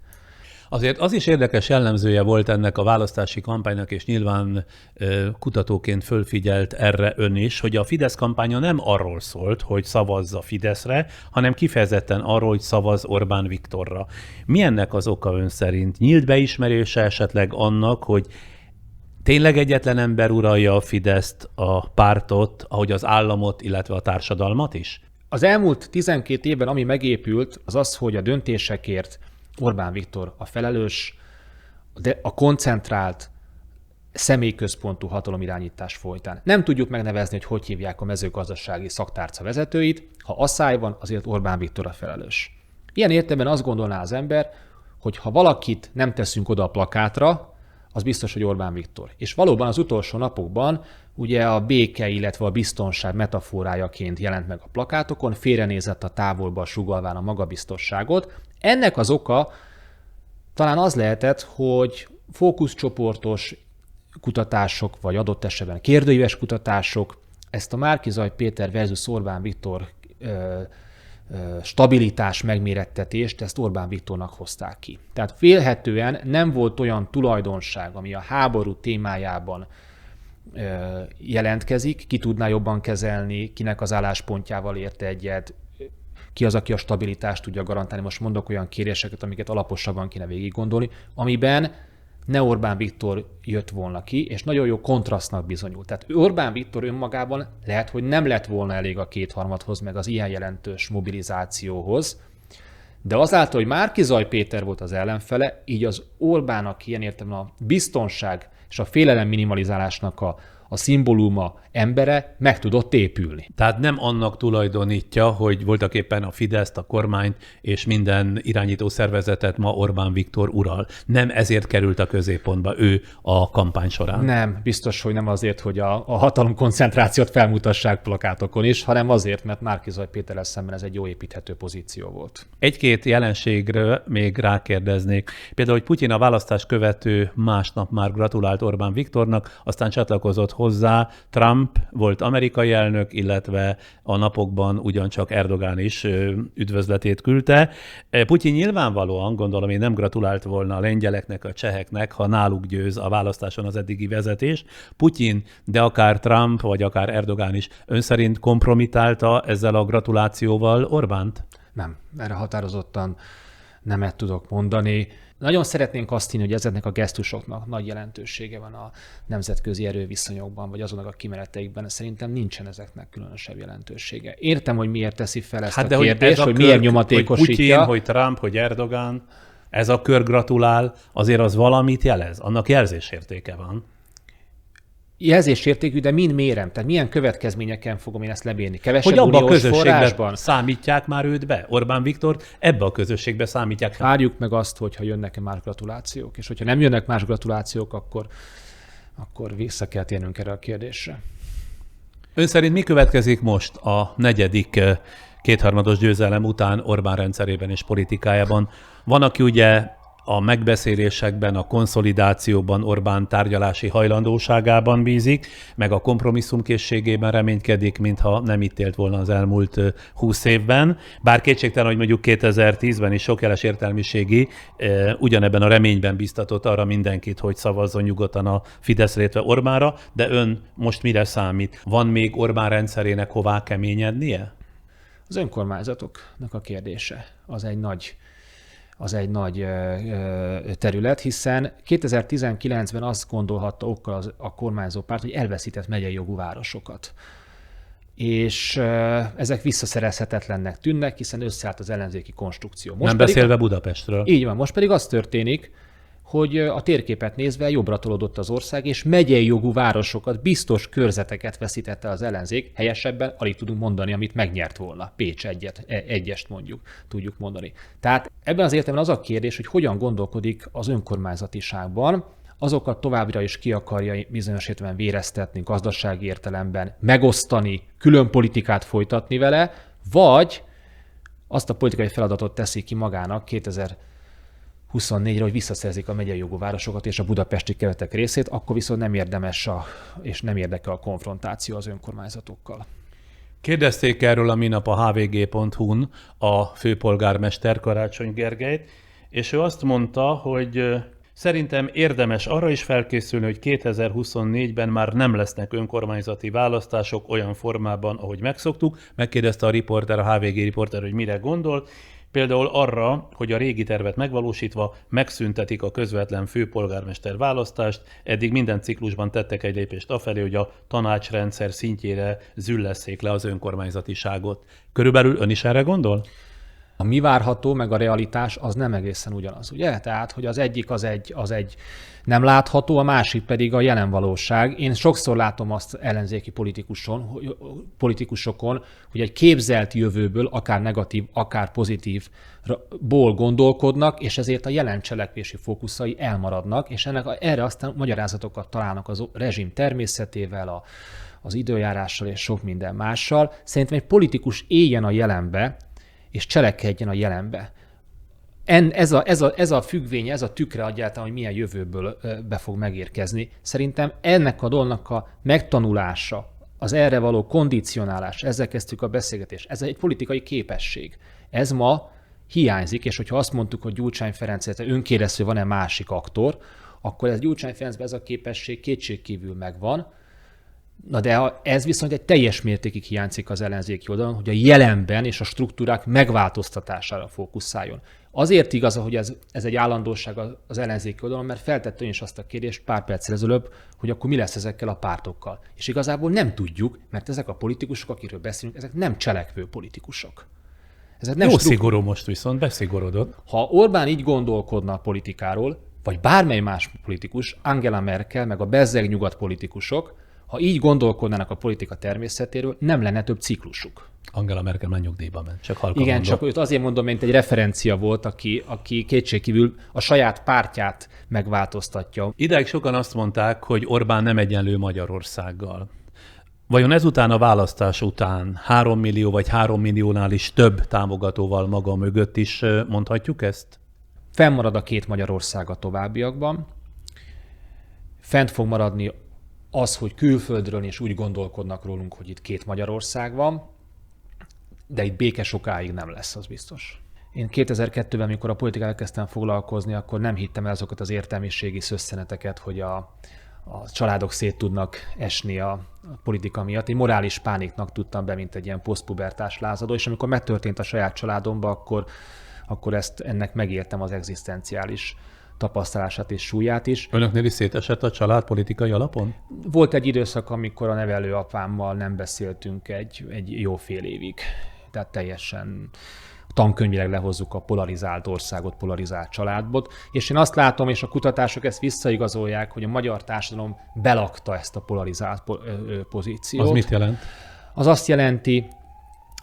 Azért az is érdekes jellemzője volt ennek a választási kampánynak, és nyilván kutatóként fölfigyelt erre ön is, hogy a Fidesz kampánya nem arról szólt, hogy szavazza Fideszre, hanem kifejezetten arról, hogy szavaz Orbán Viktorra. Mi ennek az oka ön szerint? Nyílt beismerése esetleg annak, hogy tényleg egyetlen ember uralja a Fideszt, a pártot, ahogy az államot, illetve a társadalmat is? Az elmúlt 12 évben, ami megépült, az az, hogy a döntésekért Orbán Viktor a felelős, de a koncentrált, személyközpontú hatalomirányítás folytán. Nem tudjuk megnevezni, hogy hívják a mezőgazdasági szaktárca vezetőit. Ha asszály van, azért Orbán Viktor a felelős. Ilyen értelemben azt gondolná az ember, hogy ha valakit nem teszünk oda a plakátra, az biztos, hogy Orbán Viktor. És valóban az utolsó napokban ugye a béke, illetve a biztonság metaforájaként jelent meg a plakátokon, félrenézett a távolba sugallván a magabiztosságot. Ennek az oka talán az lehetett, hogy fókuszcsoportos kutatások, vagy adott esetben kérdőíves kutatások ezt a Márki-Zay Péter versus Orbán Viktor stabilitás megmérettetést, ezt Orbán Viktornak hozták ki. Tehát vélhetően nem volt olyan tulajdonság, ami a háború témájában jelentkezik, ki tudná jobban kezelni, kinek az álláspontjával ért egyet, ki az, aki a stabilitást tudja garantálni. Most mondok olyan kéréseket, amiket alaposabban kéne végig gondolni, amiben ne Orbán Viktor jött volna ki, és nagyon jó kontrasztnak bizonyult. Tehát Orbán Viktor önmagában lehet, hogy nem lett volna elég a kétharmadhoz, meg az ilyen jelentős mobilizációhoz, de azáltal, hogy Márki-Zay Péter volt az ellenfele, így az Orbánnak ilyen értelemben a biztonság és a félelem minimalizálásnak a szimbóluma embere meg tudott épülni. Tehát nem annak tulajdonítja, hogy voltaképpen a Fideszt, a kormányt és minden irányító szervezetet ma Orbán Viktor ural. Nem ezért került a középpontba ő a kampány során. Nem, biztos, hogy nem azért, hogy a hatalomkoncentrációt felmutassák plakátokon is, hanem azért, mert Márki-Zay Péterrel szemben ez egy jó építhető pozíció volt. Egy-két jelenségről még rákérdeznék. Például, hogy Putyin a választás követő másnap már gratulált Orbán Viktornak, aztán csatlakozott hozzá Trump volt amerikai elnök, illetve a napokban ugyancsak Erdogán is üdvözletét küldte. Putyin nyilvánvalóan, gondolom én, nem gratulált volna a lengyeleknek, a cseheknek, ha náluk győz a választáson az eddigi vezetés. Putyin, de akár Trump, vagy akár Erdogán is ön szerint kompromitálta ezzel a gratulációval Orbánt? Nem, erre határozottan nemet tudok mondani. Nagyon szeretnénk azt hinni, hogy ezeknek a gesztusoknak nagy jelentősége van a nemzetközi erőviszonyokban, vagy azonnak a kimeneteikben. Szerintem nincsen ezeknek különösebb jelentősége. Értem, hogy miért teszi fel ezt a kérdést, hogy miért nyomatékosítja. Hogy Putyin, hogy Trump, hogy Erdogán, ez a kör gratulál, azért az valamit jelez. Annak jelzésértéke van. Jelzésértékű, de mind mérem? Tehát milyen következményeken fogom én ezt lebírni? Kevesebb hogy abba a uniós közösségben forrásban? számítják már őt be? Orbán Viktort ebbe a közösségbe számítják. Várjuk meg azt, hogyha jönnek-e más gratulációk, és hogyha nem jönnek más gratulációk, akkor vissza kell térnünk erre a kérdésre. Ön szerint mi következik most a negyedik kétharmados győzelem után Orbán rendszerében és politikájában? Van, aki ugye a megbeszélésekben, a konszolidációban, Orbán tárgyalási hajlandóságában bízik, meg a kompromisszumkészségében reménykedik, mintha nem itt élt volna az elmúlt 20 évben. Bár kétségtelen, hogy mondjuk 2010-ben is sokjeles értelmiségi ugyanebben a reményben biztatott arra mindenkit, hogy szavazzon nyugodtan a Fidesz létve Orbánra, de ön most mire számít? Van még Orbán rendszerének hová keményednie? Az önkormányzatoknak a kérdése az egy nagy terület, hiszen 2019-ben azt gondolhatta okkal a kormányzó párt, hogy elveszített megyei jogú városokat. És ezek visszaszerezhetetlennek tűnnek, hiszen összeállt az ellenzéki konstrukció. Nem beszélve Budapestről. Így van, most pedig az történik, hogy a térképet nézve jobbra tolódott az ország, és megyei jogú városokat, biztos körzeteket veszítette az ellenzék, helyesebben alig tudunk mondani, amit megnyert volna. Pécs egyest mondjuk, tudjuk mondani. Tehát ebben az értelemben az a kérdés, hogy hogyan gondolkodik az önkormányzatiságban, azokat továbbra is ki akarja bizonyos értelemben véreztetni, gazdasági értelemben, megosztani, külön politikát folytatni vele, vagy azt a politikai feladatot teszi ki magának 2024-re, hogy visszaszerzik a megyei jogú városokat és a budapesti kerületek részét, akkor viszont nem érdemes és nem érdekel a konfrontáció az önkormányzatokkal. Kérdezték erről a minap a hvg.hu-n a főpolgármester Karácsony Gergelyt, és ő azt mondta, hogy szerintem érdemes arra is felkészülni, hogy 2024-ben már nem lesznek önkormányzati választások olyan formában, ahogy megszoktuk. Megkérdezte a HVG riporter, hogy mire gondol. Például arra, hogy a régi tervet megvalósítva megszüntetik a közvetlen főpolgármester választást, eddig minden ciklusban tettek egy lépést afelé, hogy a tanácsrendszer szintjére züllesszék le az önkormányzatiságot. Körülbelül ön is erre gondol? A mi várható, meg a realitás az nem egészen ugyanaz, ugye? Tehát, hogy az egyik az egy nem látható, a másik pedig a jelen valóság. Én sokszor látom azt ellenzéki politikusokon, hogy egy képzelt jövőből, akár negatív, akár pozitívból gondolkodnak, és ezért a jelen cselekvési fókuszai elmaradnak, és erre aztán magyarázatokat találnak az rezsim természetével, az időjárással és sok minden mással. Szerintem egy politikus éljen a jelenbe, és cselekedjen a jelenbe. Ez a függvény, ez a tükre egyáltalán, hogy milyen jövőből be fog megérkezni. Szerintem ennek a dolognak a megtanulása, az erre való kondicionálás, ezzel kezdtük a beszélgetést, ez egy politikai képesség. Ez ma hiányzik, és hogyha azt mondtuk, hogy Gyurcsány Ferenc önkérező van-e másik aktor, akkor ez Gyurcsány Ferencben ez a képesség kétségkívül megvan. Na de ez viszont egy teljes mértékig hiányzik az ellenzéki oldalon, hogy a jelenben és a struktúrák megváltoztatására fókuszáljon. Azért igaz, hogy ez egy állandóság az ellenzéki oldalon, mert feltette ön is azt a kérdést pár perccel ezelőbb, hogy akkor mi lesz ezekkel a pártokkal. És igazából nem tudjuk, mert ezek a politikusok, akiről beszélünk, ezek nem cselekvő politikusok. Ezek nem szigorú most viszont, beszigorodott. Ha Orbán így gondolkodna a politikáról, vagy bármely más politikus, Angela Merkel, meg a bezzeg nyugat politikusok, ha így gondolkodnának a politika természetéről, nem lenne több ciklusuk. Angela Merkel már nyugdíjba ment, csak halkan igen, mondom. csak őt azért mondom, mint egy referencia volt, aki kétségkívül a saját pártját megváltoztatja. Idáig sokan azt mondták, hogy Orbán nem egyenlő Magyarországgal. Vajon ezután a választás után 3 millió vagy 3 milliónál is több támogatóval maga mögött is mondhatjuk ezt? Fennmarad a két Magyarország a továbbiakban. Fent fog maradni az, hogy külföldről is úgy gondolkodnak rólunk, hogy itt két Magyarország van, de itt béke sokáig nem lesz, az biztos. Én 2002-ben, amikor a politikával elkezdtem foglalkozni, akkor nem hittem el azokat az értelmiségi szösszeneteket, hogy a családok szét tudnak esni a politika miatt. Én morális pániknak tudtam be, mint egy ilyen posztpubertás lázadó, és amikor megtörtént a saját családomban, akkor ennek megértem az egzisztenciális tapasztalását és súlyát is. Önöknél is szétesett a család politikai alapon? Volt egy időszak, amikor a nevelőapámmal nem beszéltünk egy jó fél évig. Tehát teljesen tankönyvileg lehozzuk a polarizált országot, polarizált családot. És én azt látom, és a kutatások ezt visszaigazolják, hogy a magyar társadalom belakta ezt a polarizált pozíciót. Az mit jelent? Az azt jelenti,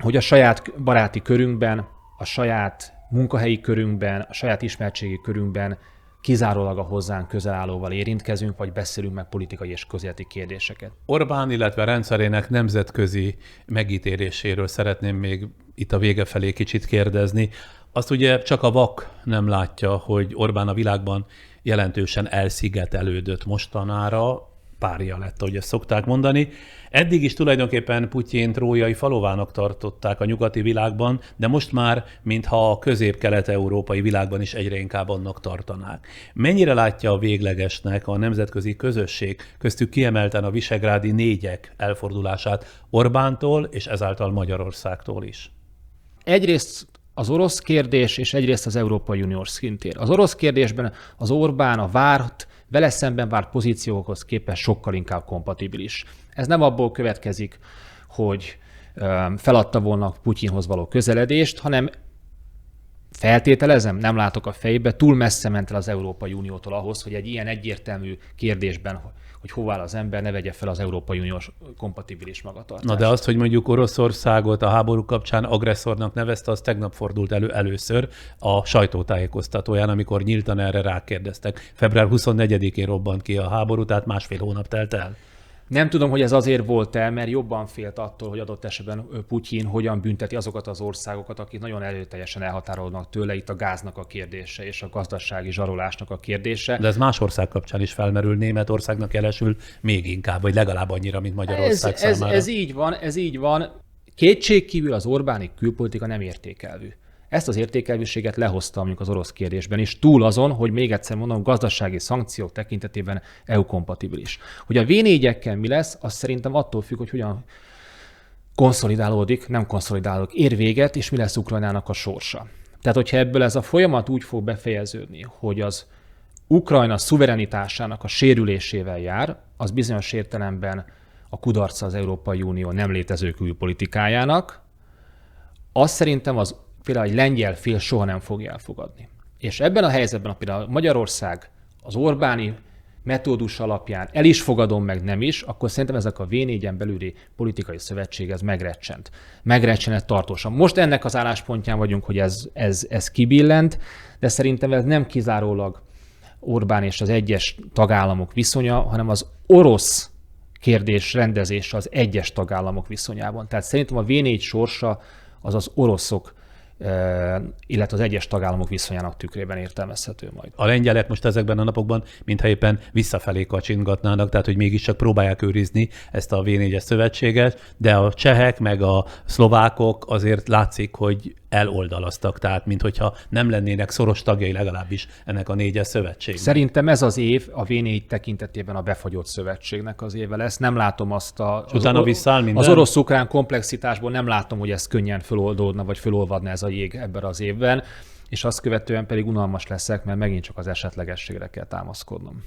hogy a saját baráti körünkben, a saját munkahelyi körünkben, a saját ismertségi körünkben kizárólag a hozzánk közel állóval érintkezünk, vagy beszélünk meg politikai és közéleti kérdéseket. Orbán, illetve rendszerének nemzetközi megítéléséről szeretném még itt a vége felé kicsit kérdezni. Azt ugye csak a vak nem látja, hogy Orbán a világban jelentősen elszigetelődött mostanára, párja lett, ahogy ezt szokták mondani. Eddig is tulajdonképpen Putyint trójai falovának tartották a nyugati világban, de most már, mintha a közép-kelet-európai világban is egyre inkább annak tartanák. Mennyire látja a véglegesnek a nemzetközi közösség, köztük kiemelten a visegrádi négyek elfordulását Orbántól és ezáltal Magyarországtól is? Egyrészt az orosz kérdés, és egyrészt az Európai Uniós szintér. Az orosz kérdésben az Orbán a vele szemben várt pozíciókhoz képest sokkal inkább kompatibilis. Ez nem abból következik, hogy feladta volna Putyinhoz való közeledést, hanem feltételezem, nem látok a fejébe, túl messze ment el az Európai Uniótól ahhoz, hogy egy ilyen egyértelmű kérdésben, hogy hová áll az ember, ne vegye fel az Európai Uniós kompatibilis magatartást. Na de azt, hogy mondjuk Oroszországot a háború kapcsán agresszornak nevezte, az tegnap fordult elő először a sajtótájékoztatóján, amikor nyíltan erre rákérdeztek. Február 24-én robbant ki a háború, tehát másfél hónap telt el. Nem tudom, hogy ez azért volt el, mert jobban félt attól, hogy adott esetben Putyin hogyan bünteti azokat az országokat, akik nagyon erőteljesen elhatárolnak tőle, itt a gáznak a kérdése és a gazdasági zsarolásnak a kérdése. De ez más ország kapcsán is felmerül, Németországnak jelesül még inkább, vagy legalább annyira, mint Magyarország számára. Ez így van. Kétségkívül az Orbáni külpolitika nem értékelvű. Ezt az értékelvűséget lehozta mondjuk az orosz kérdésben is, túl azon, hogy még egyszer mondom, gazdasági szankciók tekintetében EU-kompatibilis. Hogy a V4-ekkel mi lesz, az szerintem attól függ, hogy hogyan konszolidálódik, nem konszolidálódik, ér véget, és mi lesz Ukrajnának a sorsa. Tehát, hogyha ebből ez a folyamat úgy fog befejeződni, hogy az Ukrajna szuverenitásának a sérülésével jár, az bizonyos értelemben a kudarca az Európai Unió nem létező külpolitikájának, azt szerintem az például egy lengyel fél soha nem fogja elfogadni. És ebben a helyzetben például Magyarország az Orbáni metódus alapján el is fogadom, meg nem is, akkor szerintem ezek a V4-en belüli politikai szövetség ez megrecsent. Megrecsenett tartósan. Most ennek az álláspontján vagyunk, hogy ez kibillent, de szerintem ez nem kizárólag Orbán és az egyes tagállamok viszonya, hanem az orosz kérdés rendezése az egyes tagállamok viszonyában. Tehát szerintem a V4 sorsa az az oroszok, illetve az egyes tagállamok viszonyának tükrében értelmezhető majd. A lengyelek most ezekben a napokban mintha éppen visszafelé kacsingatnának, tehát hogy mégiscsak próbálják őrizni ezt a V4-es szövetséget, de a csehek meg a szlovákok azért látszik, hogy eloldalaztak, tehát minthogyha nem lennének szoros tagjai legalábbis ennek a 4-es szövetségnek. Szerintem ez az év a V4 tekintetében a befagyott szövetségnek az éve lesz. Nem látom azt az orosz-ukrán komplexitásból nem látom, hogy ez könnyen föloldódna, vagy fölolvadna ez a jég ebben az évben, és azt követően pedig unalmas leszek, mert megint csak az esetlegességre kell támaszkodnom.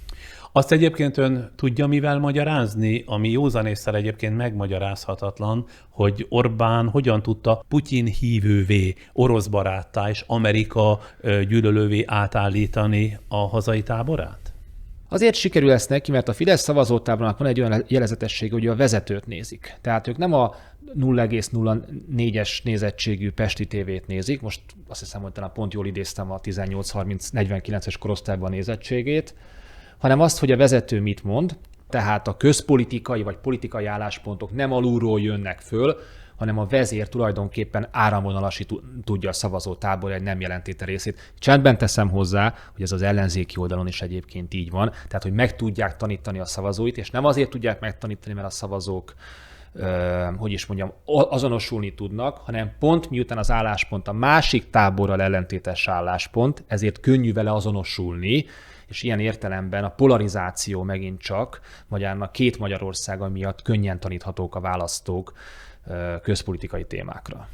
Azt egyébként ön tudja mivel magyarázni, ami józanésszel egyébként megmagyarázhatatlan, hogy Orbán hogyan tudta Putyin hívővé, orosz baráttá és Amerika gyűlölővé átállítani a hazai táborát? Azért sikerül ezt neki, mert a Fidesz szavazótábornak van egy olyan jelezetessége, hogy a vezetőt nézik. Tehát ők nem a 0,04-es nézettségű Pesti tévét nézik, most azt hiszem, hogy talán pont jól idéztem a 18-30-49-es korosztályban a nézettségét, hanem azt, hogy a vezető mit mond, tehát a közpolitikai vagy politikai álláspontok nem alulról jönnek föl, hanem a vezér tulajdonképpen áramvonalasít tudja a szavazótábor egy nem jelentéte részét. Csendben teszem hozzá, hogy ez az ellenzéki oldalon is egyébként így van, tehát hogy meg tudják tanítani a szavazóit, és nem azért tudják megtanítani, mert a szavazók azonosulni tudnak, hanem pont miután az álláspont a másik táborral ellentétes álláspont, ezért könnyű vele azonosulni, és ilyen értelemben a polarizáció megint csak két Magyarországa miatt könnyen taníthatók a választók közpolitikai témákra.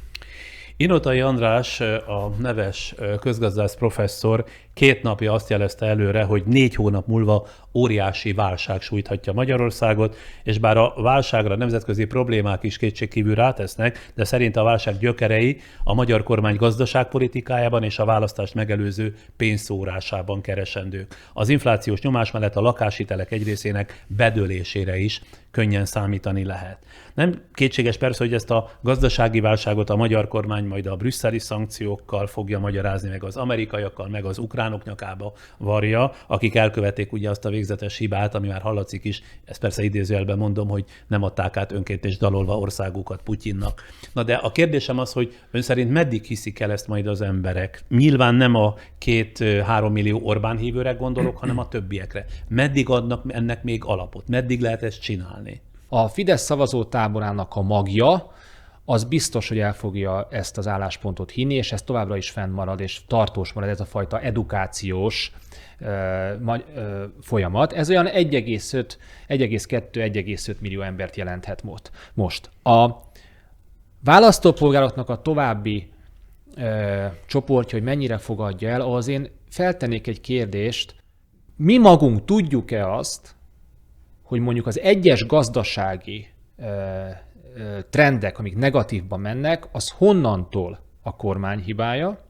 Inotai András, a neves közgazdász professzor 2 napja azt jelezte előre, hogy 4 hónap múlva óriási válság sújthatja Magyarországot, és bár a válságra nemzetközi problémák is kétségkívül rátesznek, de szerint a válság gyökerei a magyar kormány gazdaságpolitikájában és a választást megelőző pénzszórásában keresendők. Az inflációs nyomás mellett a lakáshitelek egy részének bedőlésére is könnyen számítani lehet. Nem kétséges persze, hogy ezt a gazdasági válságot a magyar kormány majd a brüsszeli szankciókkal fogja magyarázni, meg az amerikaiakkal, meg az ukránok nyakába varja, akik elkövették ugye azt a végzetes hibát, ami már hallatszik is, ezt persze idézőjelben mondom, hogy nem adták át önként és dalolva országukat Putyinnak. Na de a kérdésem az, hogy ön szerint meddig hiszik el ezt majd az emberek? Nyilván nem a 2-3 millió Orbán hívőre gondolok, hanem a többiekre. Meddig adnak ennek még alapot? Meddig lehet ezt csinálni? A Fidesz szavazótáborának a magja, az biztos, hogy el fogja ezt az álláspontot hinni, és ez továbbra is fennmarad, és tartós marad ez a fajta edukációs folyamat. Ez olyan 1,2-1,5 millió embert jelenthet most. A választópolgároknak a további csoportja, hogy mennyire fogadja el, ahhoz én feltennék egy kérdést. Mi magunk tudjuk-e azt, hogy mondjuk az egyes gazdasági trendek, amik negatívban mennek, az honnantól a kormány hibája,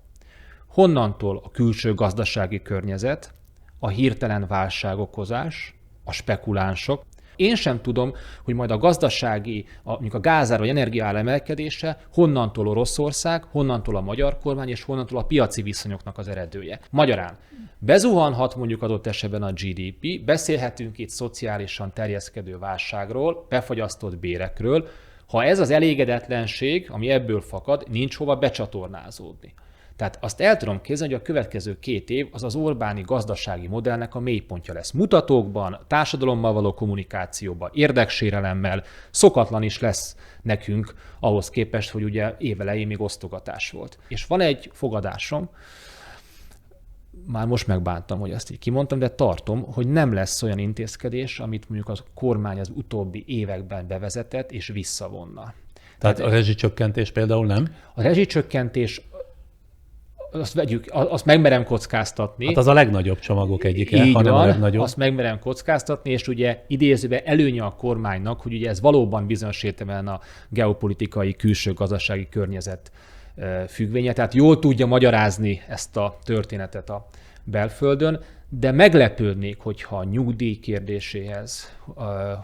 honnantól a külső gazdasági környezet, a hirtelen válságokozás, a spekulánsok. Én sem tudom, hogy majd a gazdasági, mondjuk a gázár vagy energiaár emelkedése honnantól Oroszország, honnantól a magyar kormány és honnantól a piaci viszonyoknak az eredője. Magyarán bezuhanhat mondjuk adott esetben a GDP, beszélhetünk itt szociálisan terjeszkedő válságról, befagyasztott bérekről, ha ez az elégedetlenség, ami ebből fakad, nincs hova becsatornázódni. Tehát azt el tudom képzelni, hogy a következő 2 év az az Orbáni gazdasági modellnek a mélypontja lesz. Mutatókban, társadalommal való kommunikációban, érdeksérelemmel, szokatlan is lesz nekünk ahhoz képest, hogy ugye évelején még osztogatás volt. És van egy fogadásom, már most megbántam, hogy ezt így kimondtam, de tartom, hogy nem lesz olyan intézkedés, amit mondjuk a kormány az utóbbi években bevezetett és visszavonna. Tehát a rezsicsökkentés például nem? A rezsicsökkentés azt megmerem kockáztatni. Hát az a legnagyobb csomagok egyike, így hanem van, a legnagyobb. Azt megmerem kockáztatni, és ugye idézőben előnye a kormánynak, hogy ugye ez valóban bizonyos értelemben a geopolitikai, külső gazdasági környezet függvénye, tehát jól tudja magyarázni ezt a történetet a belföldön, de meglepődnék, hogyha a nyugdíj kérdéséhez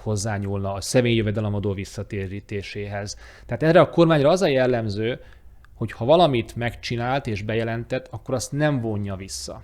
hozzányúlna, a személyi jövedelemadó visszatérítéséhez. Tehát erre a kormányra az a jellemző, hogy ha valamit megcsinált és bejelentett, akkor azt nem vonja vissza.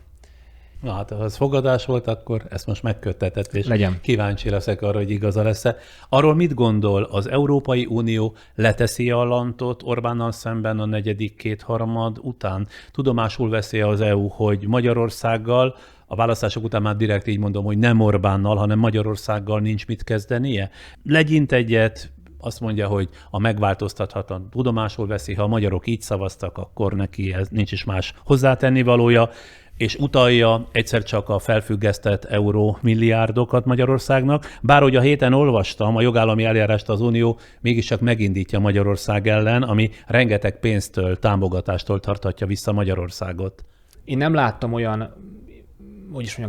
Na hát, ha ez fogadás volt, akkor ezt most megköttetett, és legyen. Kíváncsi leszek arra, hogy igaza lesz-e. Arról mit gondol, az Európai Unió leteszi a lantot Orbánnal szemben a negyedik kétharmad után? Tudomásul veszi az EU, hogy Magyarországgal, a választások után már direkt így mondom, hogy nem Orbánnal, hanem Magyarországgal nincs mit kezdenie? Legyint egyet, azt mondja, hogy a megváltoztathatatlan tudomásul veszi, ha a magyarok így szavaztak, akkor neki ez nincs is más hozzátennivalója, és utalja egyszer csak a felfüggesztett eurómilliárdokat Magyarországnak. Bár hogy a héten olvastam, a jogállami eljárást az Unió mégiscsak megindítja Magyarország ellen, ami rengeteg pénztől, támogatástól tarthatja vissza Magyarországot. Én nem láttam olyan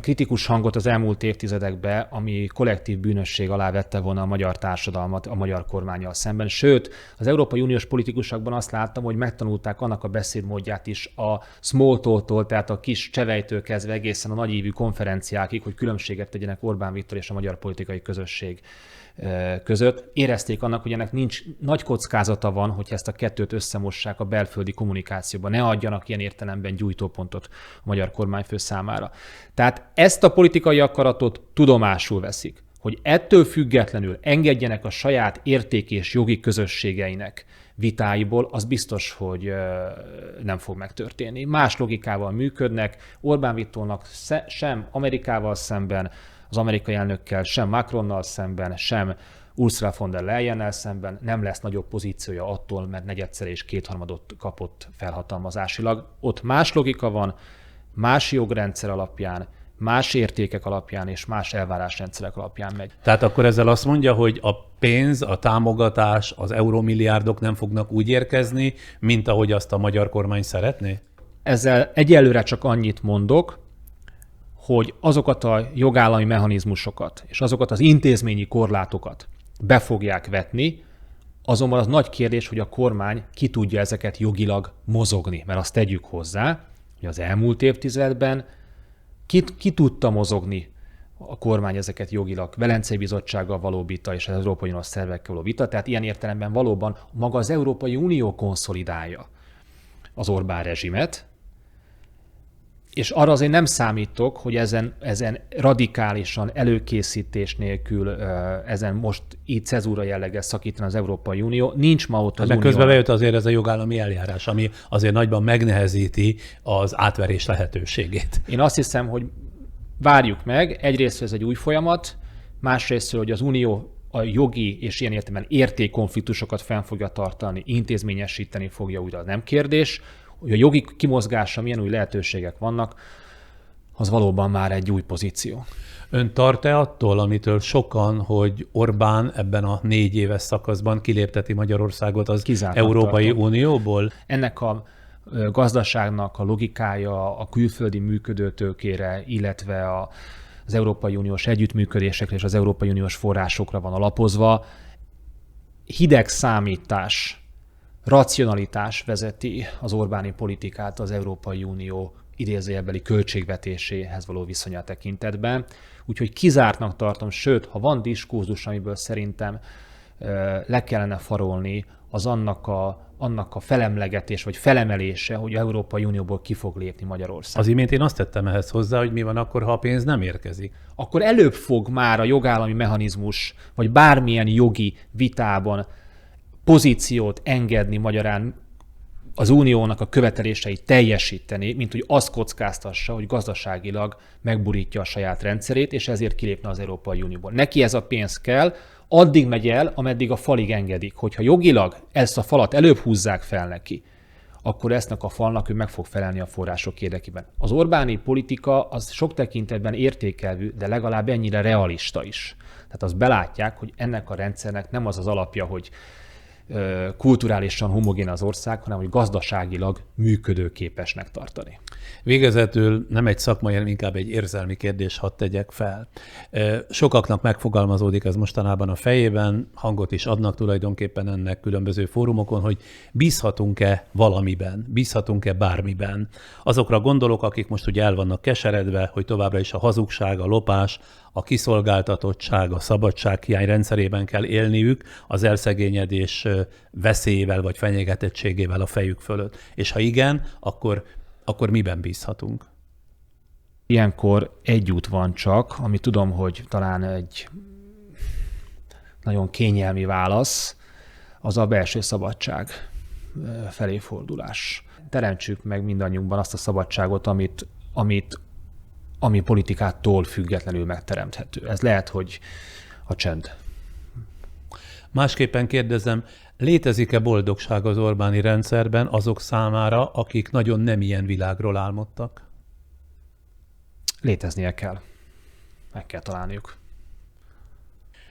kritikus hangot az elmúlt évtizedekben, ami kollektív bűnösség alá vette volna a magyar társadalmat a magyar kormánnyal szemben. Sőt, az Európai Uniós politikusokban azt láttam, hogy megtanulták annak a beszédmódját is a small talktól, tehát a kis csevejtől kezdve egészen a nagyívű konferenciákig, hogy különbséget tegyenek Orbán Viktor és a magyar politikai közösség között. Érezték annak, hogy ennek nagy kockázata van, hogy ezt a kettőt összemossák a belföldi kommunikációban. Ne adjanak ilyen értelemben gyújtópontot a magyar kormányfő számára. Tehát ezt a politikai akaratot tudomásul veszik, hogy ettől függetlenül engedjenek a saját érték és jogi közösségeinek vitáiból, az biztos, hogy nem fog megtörténni. Más logikával működnek, Orbán Viktornak sem Amerikával szemben, az amerikai elnökkel, sem Macronnal szemben, sem Ursula von der Leyennel szemben nem lesz nagyobb pozíciója attól, mert negyedszer és kétharmadot kapott felhatalmazásilag. Ott más logika van, más jogrendszer alapján, más értékek alapján és más elvárásrendszerek alapján megy. Tehát akkor ezzel azt mondja, hogy a pénz, a támogatás, az eurómilliárdok nem fognak úgy érkezni, mint ahogy azt a magyar kormány szeretné? Ezzel egyelőre csak annyit mondok, hogy azokat a jogállami mechanizmusokat és azokat az intézményi korlátokat be fogják vetni, azonban az nagy kérdés, hogy a kormány ki tudja ezeket jogilag mozogni, mert azt tegyük hozzá, hogy az elmúlt évtizedben ki tudta mozogni a kormány ezeket jogilag, Velencei Bizottsággal való vita és az Európai Uniós szervekkel való vita, tehát ilyen értelemben valóban maga az Európai Unió konszolidálja az Orbán rezsimet, és arra azért nem számítok, hogy ezen radikálisan előkészítés nélkül ezen most így cezúra jelleggel szakítani az Európai Unió. Nincs ma ott az Unió. Közben bejött azért ez a jogállami eljárás, ami azért nagyban megnehezíti az átverés lehetőségét. Én azt hiszem, hogy várjuk meg. Egyrészt ez egy új folyamat, másrészt, hogy az Unió a jogi és ilyen értelemben értékkonfliktusokat fenn fogja tartani, intézményesíteni fogja, úgy az nem kérdés. Hogy a jogi kimozgása milyen új lehetőségek vannak, az valóban már egy új pozíció. Ön tart-e attól, amitől sokan, hogy Orbán ebben a 4 éves szakaszban kilépteti Magyarországot az Kizártnak Európai tartom. Unióból? Ennek a gazdaságnak a logikája a külföldi működőtőkére, illetve az Európai Uniós együttműködésekre és az Európai Uniós forrásokra van alapozva. Hideg számítás, racionalitás vezeti az Orbáni politikát az Európai Unió idézőjelbeli költségvetéséhez való viszonya tekintetben. Úgyhogy kizártnak tartom, sőt, ha van diskurzus, amiből szerintem le kellene farolni, az annak a felemlegetés vagy felemelése, hogy az Európai Unióból ki fog lépni Magyarország. Az imént én azt tettem ehhez hozzá, hogy mi van akkor, ha a pénz nem érkezik. Akkor előbb fog már a jogállami mechanizmus, vagy bármilyen jogi vitában pozíciót engedni magyarán az uniónak a követeléseit teljesíteni, mint hogy azt kockáztassa, hogy gazdaságilag megburítja a saját rendszerét, és ezért kilépne az Európai Unióból. Neki ez a pénz kell, addig megy el, ameddig a falig engedik. Hogyha jogilag ezt a falat előbb húzzák fel neki, akkor eztnek a falnak ő meg fog felelni a források érdekében. Az Orbáni politika az sok tekintetben értékelvű, de legalább ennyire realista is. Tehát azt belátják, hogy ennek a rendszernek nem az az alapja, hogy kulturálisan homogén az ország, hanem hogy gazdaságilag működőképesnek tartani. Végezetül nem egy szakmai, hanem inkább egy érzelmi kérdés hadd tegyek fel. Sokaknak megfogalmazódik ez mostanában a fejében, hangot is adnak tulajdonképpen ennek különböző fórumokon, hogy bízhatunk-e valamiben, bízhatunk-e bármiben. Azokra gondolok, akik most ugye el vannak keseredve, hogy továbbra is a hazugság, a lopás, a kiszolgáltatottság, a szabadsághiány rendszerében kell élniük az elszegényedés veszélyével vagy fenyegetettségével a fejük fölött. És ha igen, akkor miben bízhatunk? Ilyenkor egy út van csak, ami tudom, hogy talán egy nagyon kényelmi válasz, az a belső szabadság felé fordulás. Teremtsük meg mindannyiunkban azt a szabadságot, ami politikától függetlenül megteremthető. Ez lehet, hogy a csend. Másképpen kérdezem, létezik-e boldogság az Orbáni rendszerben azok számára, akik nagyon nem ilyen világról álmodtak? Léteznie kell. Meg kell találniuk.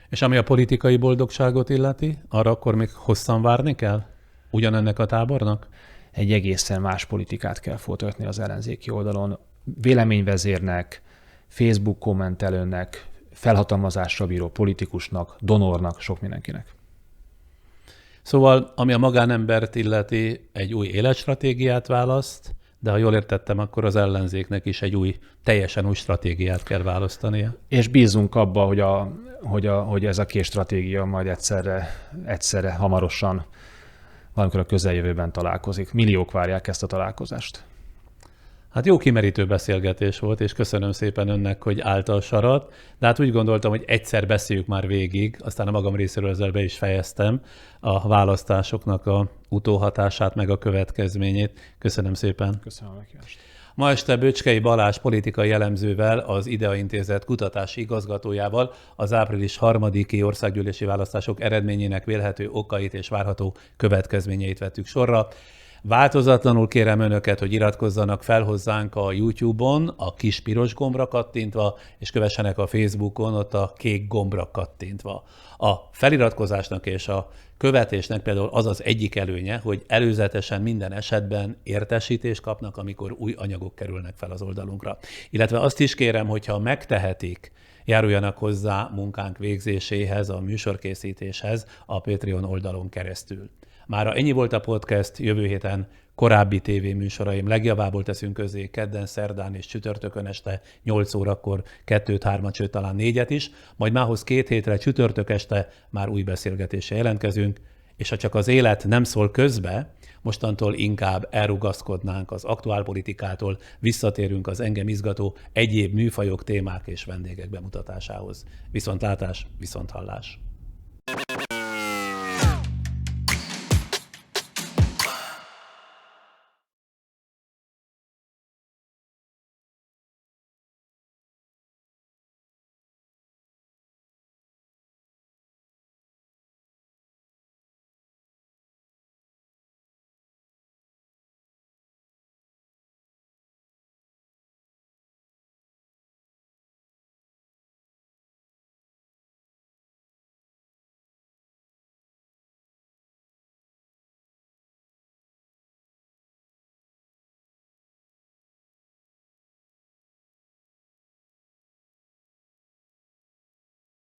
És ami a politikai boldogságot illeti, arra akkor még hosszan várni kell? Ugyanennek a tábornak? Egy egészen más politikát kell folytatni az ellenzéki oldalon. Véleményvezérnek, Facebook kommentelőnek, felhatalmazásra bíró politikusnak, donornak, sok mindenkinek. Szóval, ami a magánembert illeti, egy új életstratégiát választ, de ha jól értettem, akkor az ellenzéknek is egy teljesen új stratégiát kell választania. És bízunk abba, hogy ez a két stratégia majd egyszerre hamarosan, valamikor a közeljövőben találkozik. Milliók várják ezt a találkozást. Hát jó kimerítő beszélgetés volt, és köszönöm szépen önnek, hogy állta a sarat, de hát úgy gondoltam, hogy egyszer beszéljük már végig, aztán a magam részéről ezzel be is fejeztem a választásoknak a utóhatását, meg a következményét. Köszönöm szépen. Köszönöm a meghívást. Ma este Böcskei Balázs politikai elemzővel, az IDEA Intézet kutatási igazgatójával az április 3-i országgyűlési választások eredményének vélhető okait és várható következményeit vettük sorra. Változatlanul kérem önöket, hogy iratkozzanak fel hozzánk a YouTube-on, a kis piros gombra kattintva, és kövessenek a Facebookon, ott a kék gombra kattintva. A feliratkozásnak és a követésnek például az az egyik előnye, hogy előzetesen minden esetben értesítést kapnak, amikor új anyagok kerülnek fel az oldalunkra. Illetve azt is kérem, hogyha megtehetik, járuljanak hozzá munkánk végzéséhez, a műsorkészítéshez a Patreon oldalon keresztül. Mára ennyi volt a podcast, jövő héten korábbi tévéműsoraim legjavából teszünk közé kedden, szerdán és csütörtökön este 8 órakor 2-3, sőt talán 4-et is, majd mához 2 hétre csütörtök este már új beszélgetéssel jelentkezünk, és ha csak az élet nem szól közbe, mostantól inkább elrugaszkodnánk az aktuálpolitikától, visszatérünk az engem izgató egyéb műfajok, témák és vendégek bemutatásához. Viszontlátás, viszonthallás!